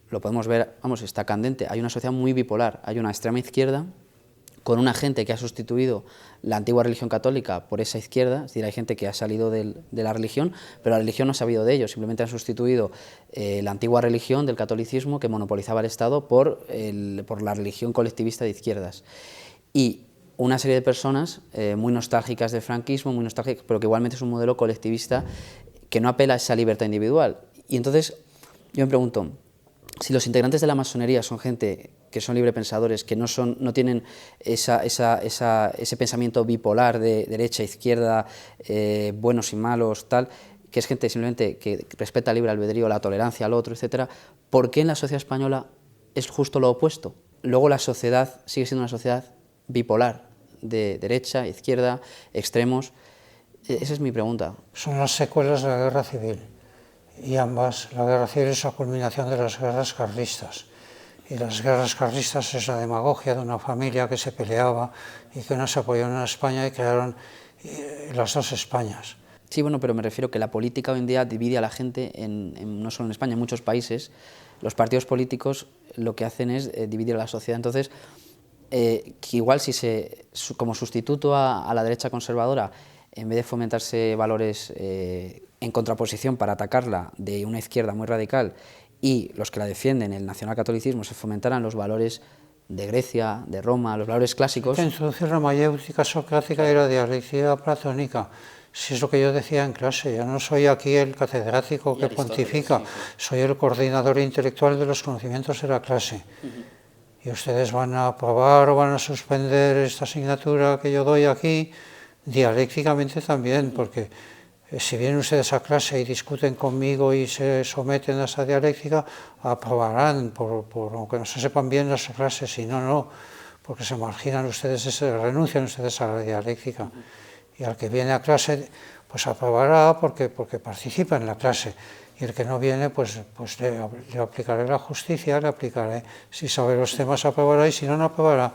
lo podemos ver, vamos, está candente, hay una sociedad muy bipolar, hay una extrema izquierda con una gente que ha sustituido la antigua religión católica por esa izquierda, es decir, hay gente que ha salido de la religión, pero la religión no ha sabido de ello, simplemente han sustituido la antigua religión del catolicismo que monopolizaba el Estado por la religión colectivista de izquierdas. Y una serie de personas muy nostálgicas del franquismo, muy nostálgicas, pero que igualmente es un modelo colectivista que no apela a esa libertad individual. Y entonces yo me pregunto, si los integrantes de la masonería son gente que son librepensadores, que no tienen ese pensamiento bipolar de derecha, izquierda, buenos y malos, tal, que es gente simplemente que respeta el libre albedrío, la tolerancia al otro, etcétera, ¿por qué en la sociedad española es justo lo opuesto? Luego la sociedad sigue siendo una sociedad bipolar, de derecha, izquierda, extremos. Esa es mi pregunta. Son las secuelas de la guerra civil, y ambas, la guerra civil es la culminación de las guerras carlistas. Y las guerras carlistas es la demagogia de una familia que se peleaba y que no se apoyó en España y crearon las dos Españas. Sí, bueno, pero me refiero que la política hoy en día divide a la gente, no solo en España, en muchos países. Los partidos políticos lo que hacen es dividir a la sociedad. Entonces, que igual como sustituto a la derecha conservadora, en vez de fomentarse valores en contraposición para atacarla de una izquierda muy radical, y los que la defienden, el nacionalcatolicismo, se fomentaran los valores de Grecia, de Roma, los valores clásicos. Hay que introducir la mayéutica socrática y la dialéctica platónica. Si es lo que yo decía en clase, yo no soy aquí el catedrático que pontifica, sí, sí. Soy el coordinador intelectual de los conocimientos de la clase. Y ustedes van a aprobar o van a suspender esta asignatura que yo doy aquí, dialécticamente también, porque si vienen ustedes a clase y discuten conmigo y se someten a esa dialéctica, aprobarán, aunque no se sepan bien las clases, si no, no, porque se marginan ustedes, renuncian ustedes a la dialéctica. Y al que viene a clase, pues aprobará porque participa en la clase. Y el que no viene, pues le aplicaré la justicia, le aplicaré, si sabe los temas aprobará y si no, no aprobará.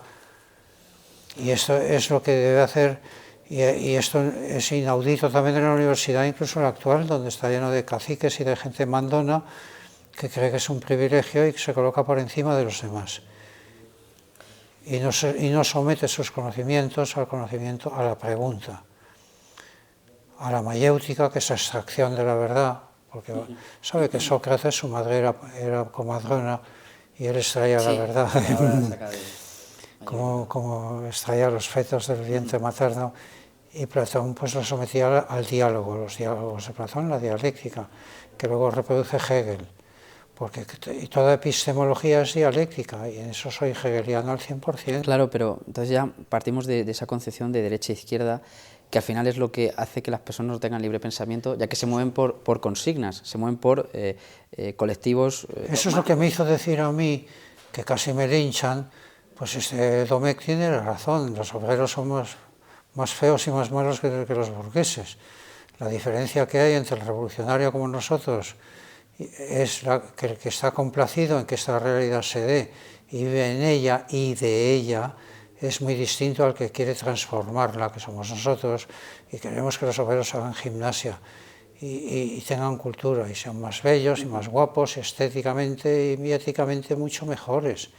Y esto es lo que debe hacer. Y esto es inaudito también en la universidad, incluso la actual, donde está lleno de caciques y de gente mandona que cree que es un privilegio y que se coloca por encima de los demás. Y no somete sus conocimientos al conocimiento, a la pregunta, a la mayéutica, que es la extracción de la verdad, porque sabe que Sócrates, su madre era comadrona y él extraía la verdad. Como extraía los fetos del vientre materno, y Platón pues lo sometía al diálogo, los diálogos de Platón, la dialéctica, que luego reproduce Hegel, porque toda epistemología es dialéctica, y en eso soy hegeliano al 100%. Claro, pero entonces ya partimos de esa concepción de derecha e izquierda, que al final es lo que hace que las personas no tengan libre pensamiento, ya que se mueven por consignas, se mueven por colectivos... Eso es lo que me hizo decir a mí, que casi me linchan. Pues Domecq tiene la razón, los obreros son más feos y más malos que los burgueses. La diferencia que hay entre el revolucionario como nosotros es que el que está complacido en que esta realidad se dé y vive en ella y de ella es muy distinto al que quiere transformarla, que somos nosotros, y queremos que los obreros hagan gimnasia y tengan cultura y sean más bellos y más guapos, estéticamente y éticamente mucho mejores.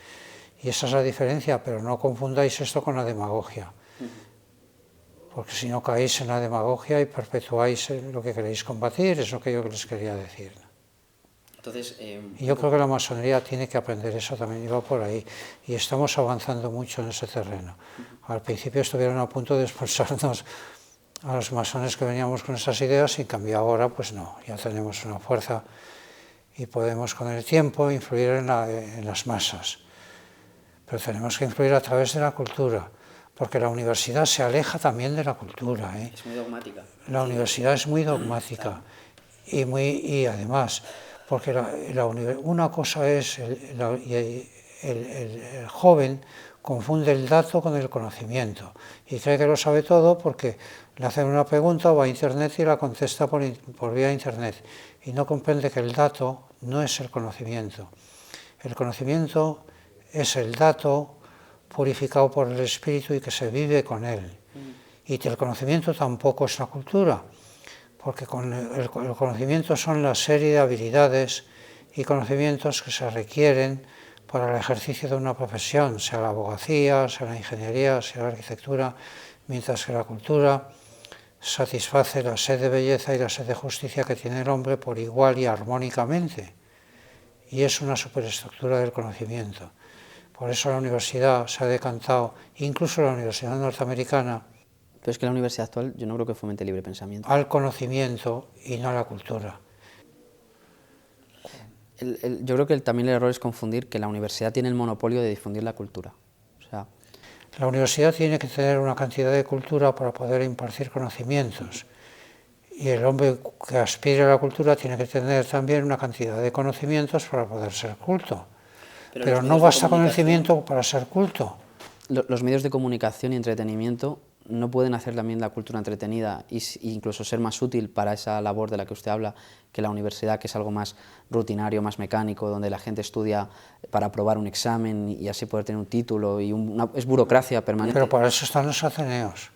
Y esa es la diferencia, pero no confundáis esto con la demagogia, porque si no caéis en la demagogia y perpetuáis lo que queréis combatir, es lo que yo les quería decir. Entonces, y yo creo que la masonería tiene que aprender eso también, iba por ahí, y estamos avanzando mucho en ese terreno. Al principio estuvieron a punto de expulsarnos a los masones que veníamos con esas ideas, y en cambio ahora pues no, ya tenemos una fuerza y podemos con el tiempo influir en las masas. Pero tenemos que influir a través de la cultura, porque la universidad se aleja también de la cultura. Es muy dogmática. La universidad es muy dogmática, y además, porque una cosa es, el joven confunde el dato con el conocimiento y cree que lo sabe todo porque le hacen una pregunta, va a internet y la contesta por vía internet, y no comprende que el dato no es el conocimiento. El conocimiento es el dato purificado por el espíritu y que se vive con él. Y que el conocimiento tampoco es la cultura, porque el conocimiento son la serie de habilidades y conocimientos que se requieren para el ejercicio de una profesión, sea la abogacía, sea la ingeniería, sea la arquitectura, mientras que la cultura satisface la sed de belleza y la sed de justicia que tiene el hombre por igual y armónicamente, y es una superestructura del conocimiento. Por eso la universidad se ha decantado, incluso la universidad norteamericana, pero es que la universidad actual yo no creo que fomente el libre pensamiento. Al conocimiento y no a la cultura. Yo creo que también el error es confundir que la universidad tiene el monopolio de difundir la cultura. O sea, la universidad tiene que tener una cantidad de cultura para poder impartir conocimientos. Y el hombre que aspire a la cultura tiene que tener también una cantidad de conocimientos para poder ser culto. Pero no basta conocimiento para ser culto. Los medios de comunicación y entretenimiento no pueden hacer también la cultura entretenida e incluso ser más útil para esa labor de la que usted habla que la universidad, que es algo más rutinario, más mecánico, donde la gente estudia para aprobar un examen y así poder tener un título, y es burocracia permanente. Pero para eso están los ateneos.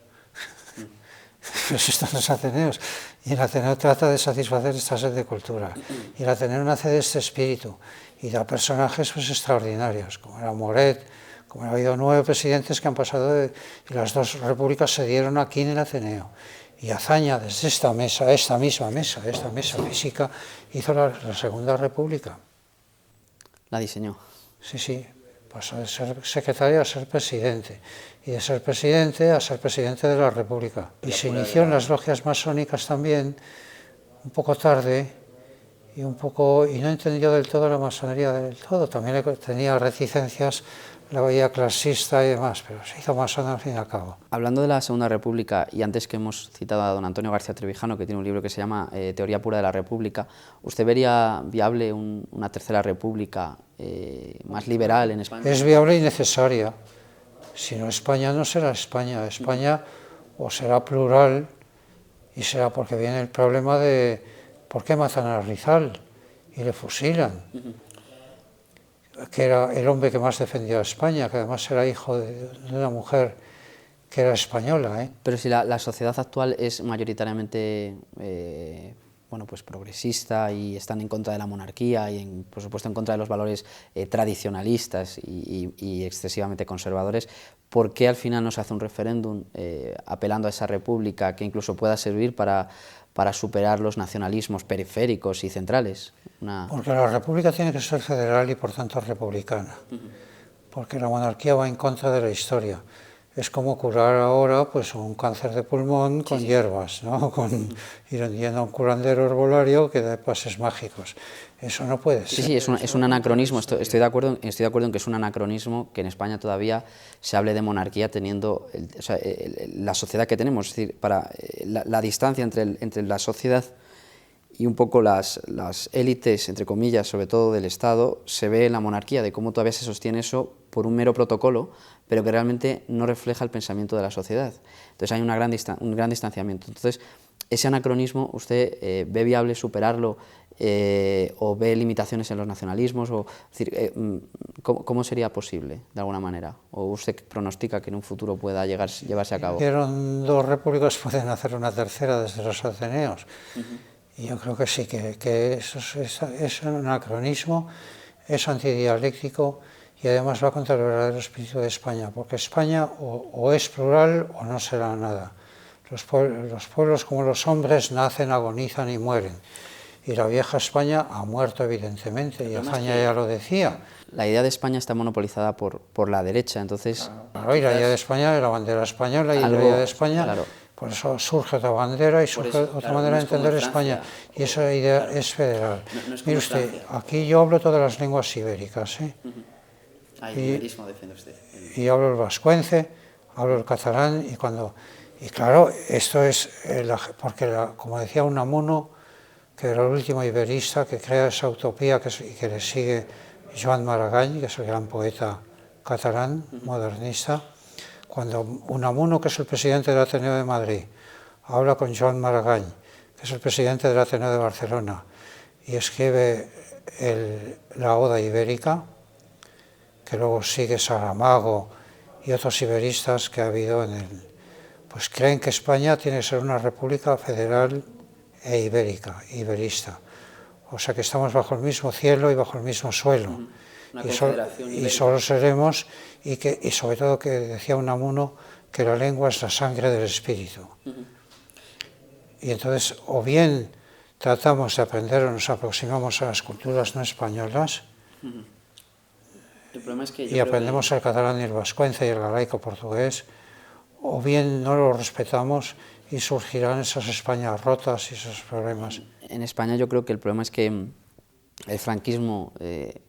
Para eso están los ateneos. Y el Ateneo trata de satisfacer esta sed de cultura. Y el Ateneo nace de este espíritu y da personajes pues extraordinarios, como era Moret, como ha habido 9 presidentes que han pasado y las 2 repúblicas se dieron aquí en el Ateneo. Y Azaña, desde esta misma mesa física, hizo la Segunda República. La diseñó. Sí, pasó de ser secretario a ser presidente, y de ser presidente a ser presidente de la República. Y se inició en las logias masónicas también, un poco tarde, y no entendió del todo la masonería del todo, también tenía reticencias, la veía clasista y demás, pero se hizo masón al fin y al cabo. Hablando de la Segunda República, y antes que hemos citado a don Antonio García Trevijano, que tiene un libro que se llama Teoría pura de la República, ¿usted vería viable una Tercera República más liberal en España? Es viable y necesaria. Si no, España no será España. España o será plural, y será porque viene el problema de ¿por qué matan a Rizal y le fusilan? Que era el hombre que más defendió a España, que además era hijo de una mujer que era española. Pero si la sociedad actual es mayoritariamente pues progresista y están en contra de la monarquía y por supuesto en contra de los valores tradicionalistas y excesivamente conservadores, ¿por qué al final no se hace un referéndum apelando a esa república que incluso pueda servir para superar los nacionalismos periféricos y centrales? Porque la república tiene que ser federal y por tanto republicana, porque la monarquía va en contra de la historia. Es como curar ahora pues un cáncer de pulmón con hierbas, ¿no? Yendo a un curandero herbolario que da pases mágicos. Eso no puede ser. Sí, es un anacronismo. Estoy de acuerdo en que es un anacronismo que en España todavía se hable de monarquía teniendo la sociedad que tenemos. Es decir, la distancia entre la sociedad y un poco las élites, entre comillas, sobre todo del Estado, se ve en la monarquía, de cómo todavía se sostiene eso por un mero protocolo, pero que realmente no refleja el pensamiento de la sociedad. Entonces hay un gran distanciamiento. Entonces, ese anacronismo, ¿usted ve viable superarlo o ve limitaciones en los nacionalismos? Es decir, ¿cómo sería posible, de alguna manera? ¿O usted pronostica que en un futuro pueda llevarse a cabo? Hicieron 2 repúblicas, pueden hacer una tercera desde los Ateneos. Y yo creo que sí, que eso es un anacronismo, es antidialéctico y además va contra el verdadero espíritu de España, porque España o es plural o no será nada. Los pueblos como los hombres nacen, agonizan y mueren. Y la vieja España ha muerto evidentemente, y Azaña ya lo decía. La idea de España está monopolizada por la derecha, entonces... Claro, y la idea de España es la bandera española, y la idea de España... Claro. Por eso surge otra bandera y surge otra manera de entender España, y esa idea es federal. Mire usted, aquí yo hablo todas las lenguas ibéricas, El iberismo defiende usted. Y hablo el vascuence, hablo el catalán, y claro, esto es, porque como decía Unamuno, que era el último iberista que crea esa utopía que le sigue Joan Maragall, que es el gran poeta catalán, modernista. Cuando Unamuno, que es el presidente del Ateneo de Madrid, habla con Joan Maragall, que es el presidente del Ateneo de Barcelona, y escribe la Oda Ibérica, que luego sigue Saramago y otros iberistas que ha habido pues creen que España tiene que ser una república federal e iberista. O sea que estamos bajo el mismo cielo y bajo el mismo suelo. Y solo seremos, y sobre todo que decía Unamuno, que la lengua es la sangre del espíritu. Y entonces, o bien tratamos de aprender o nos aproximamos a las culturas no españolas, el problema es que y aprendemos el catalán y el vascuence y el galaico portugués, o bien no lo respetamos y surgirán esas Españas rotas y esos problemas. En España yo creo que el problema es que el franquismo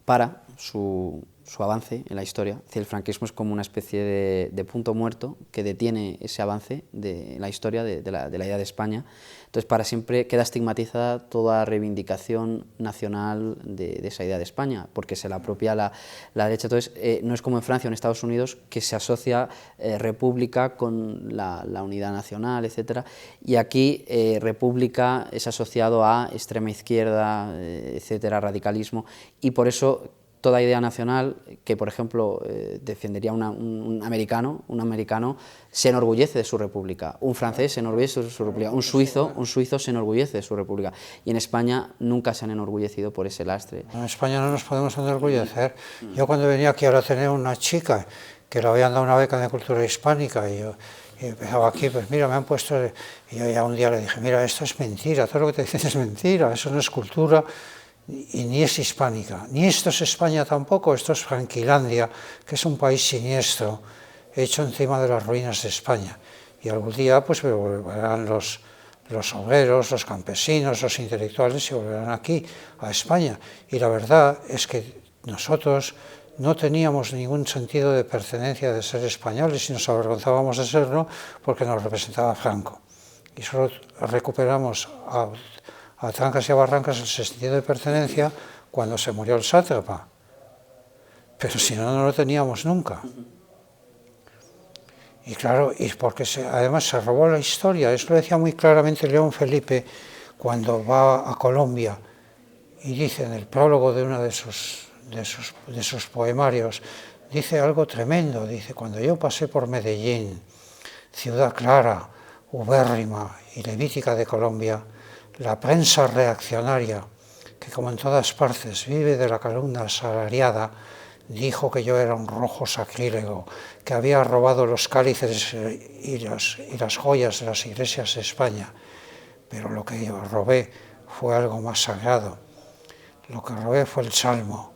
para su avance en la historia. Es decir, el franquismo es como una especie de punto muerto que detiene ese avance de la historia de la idea de España. Entonces, para siempre queda estigmatizada toda reivindicación nacional de esa idea de España, porque se la apropia la derecha. Entonces, no es como en Francia o en Estados Unidos, que se asocia república con la unidad nacional, etc. Y aquí república es asociado a extrema izquierda, etcétera, radicalismo, y por eso toda idea nacional que, por ejemplo, defendería un americano se enorgullece de su república, un francés se enorgullece de su república, un suizo se enorgullece de su república, y en España nunca se han enorgullecido por ese lastre. En España no nos podemos enorgullecer. Yo cuando venía aquí ahora tenía una chica que le habían dado una beca de cultura hispánica y empezaba aquí, pues mira, me han puesto, y yo ya un día le dije, mira, esto es mentira, todo lo que te dicen es mentira, eso no es cultura, y ni es hispánica, ni esto es España tampoco, esto es Franquilandia, que es un país siniestro, hecho encima de las ruinas de España. Y algún día pues volverán los obreros, los campesinos, los intelectuales y volverán aquí, a España. Y la verdad es que nosotros no teníamos ningún sentido de pertenencia de ser españoles y nos avergonzábamos de serlo porque nos representaba Franco. Y solo recuperamos a trancas y a barrancas el sentido de pertenencia cuando se murió el sátrapa, pero si no, no lo teníamos nunca. Y claro, y porque además se robó la historia, eso lo decía muy claramente León Felipe cuando va a Colombia y dice en el prólogo de uno de sus poemarios, dice algo tremendo, dice, cuando yo pasé por Medellín, ciudad clara, ubérrima y levítica de Colombia, la prensa reaccionaria, que como en todas partes vive de la calumnia asalariada, dijo que yo era un rojo sacrílego, que había robado los cálices y las joyas de las iglesias de España. Pero lo que yo robé fue algo más sagrado. Lo que robé fue el salmo.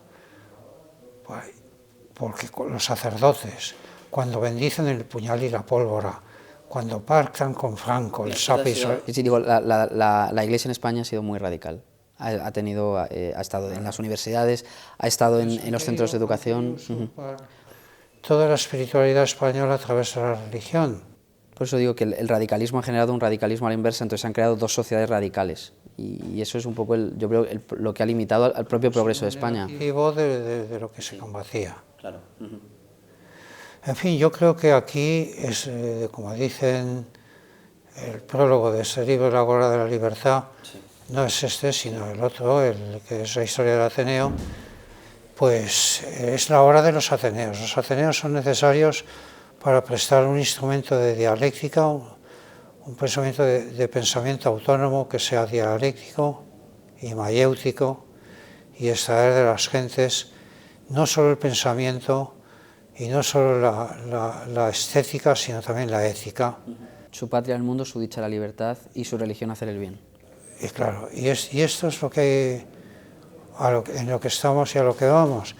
Porque los sacerdotes, cuando bendicen el puñal y la pólvora, cuando pactan con Franco, el sape y sí, digo, la Iglesia en España ha sido muy radical. Ha estado en las universidades, ha estado en los centros de educación. Toda la espiritualidad española a través de la religión. Por eso digo que el radicalismo ha generado un radicalismo a la inversa, entonces se han creado dos sociedades radicales. Y eso es un poco, yo creo, lo que ha limitado al propio progreso de España. De lo que se combatía. Claro. En fin, yo creo que aquí es, como dicen el prólogo de este libro, La Hora de la Libertad, sí. No es este, sino el otro, el que es la historia del Ateneo, pues es la hora de los Ateneos. Los Ateneos son necesarios para prestar un instrumento de dialéctica, un pensamiento de pensamiento autónomo que sea dialéctico y mayéutico y extraer de las gentes no solo el pensamiento y no solo la estética, sino también la ética. Su patria el mundo, su dicha la libertad y su religión hacer el bien. Y claro, y esto es lo que en lo que estamos y a lo que vamos.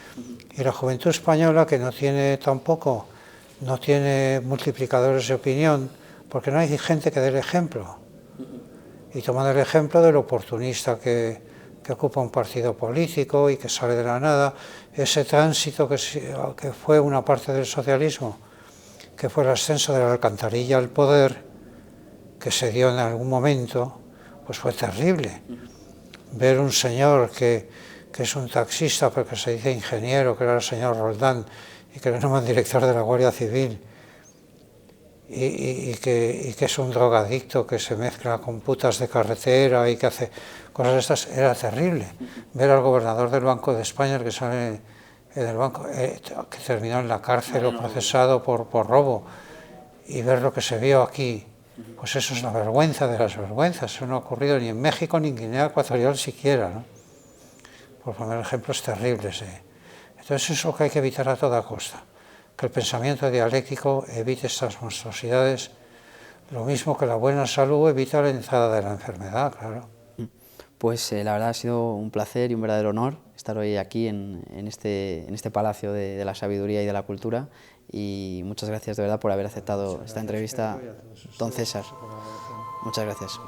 Y la juventud española, que no tiene multiplicadores de opinión, porque no hay gente que dé el ejemplo. Y tomando el ejemplo del oportunista que ocupa un partido político y que sale de la nada, ese tránsito que fue una parte del socialismo, que fue el ascenso de la alcantarilla al poder, que se dio en algún momento, pues fue terrible. ver un señor que es un taxista, pero que se dice ingeniero, que era el señor Roldán, y que le nombran director de la Guardia Civil, y que es un drogadicto que se mezcla con putas de carretera y que hace cosas de estas, era terrible. Ver al gobernador del Banco de España, el que sale del banco, que terminó en la cárcel o procesado por robo, y ver lo que se vio aquí, pues eso es la vergüenza de las vergüenzas. Eso no ha ocurrido ni en México ni en Guinea Ecuatorial siquiera, ¿no? Por poner ejemplos terribles. Entonces eso es lo que hay que evitar a toda costa, que el pensamiento dialéctico evite estas monstruosidades, lo mismo que la buena salud evita la entrada de la enfermedad, claro. Pues la verdad ha sido un placer y un verdadero honor estar hoy aquí en este Palacio de la Sabiduría y de la Cultura, y muchas gracias de verdad por haber aceptado esta entrevista, don César. Muchas gracias.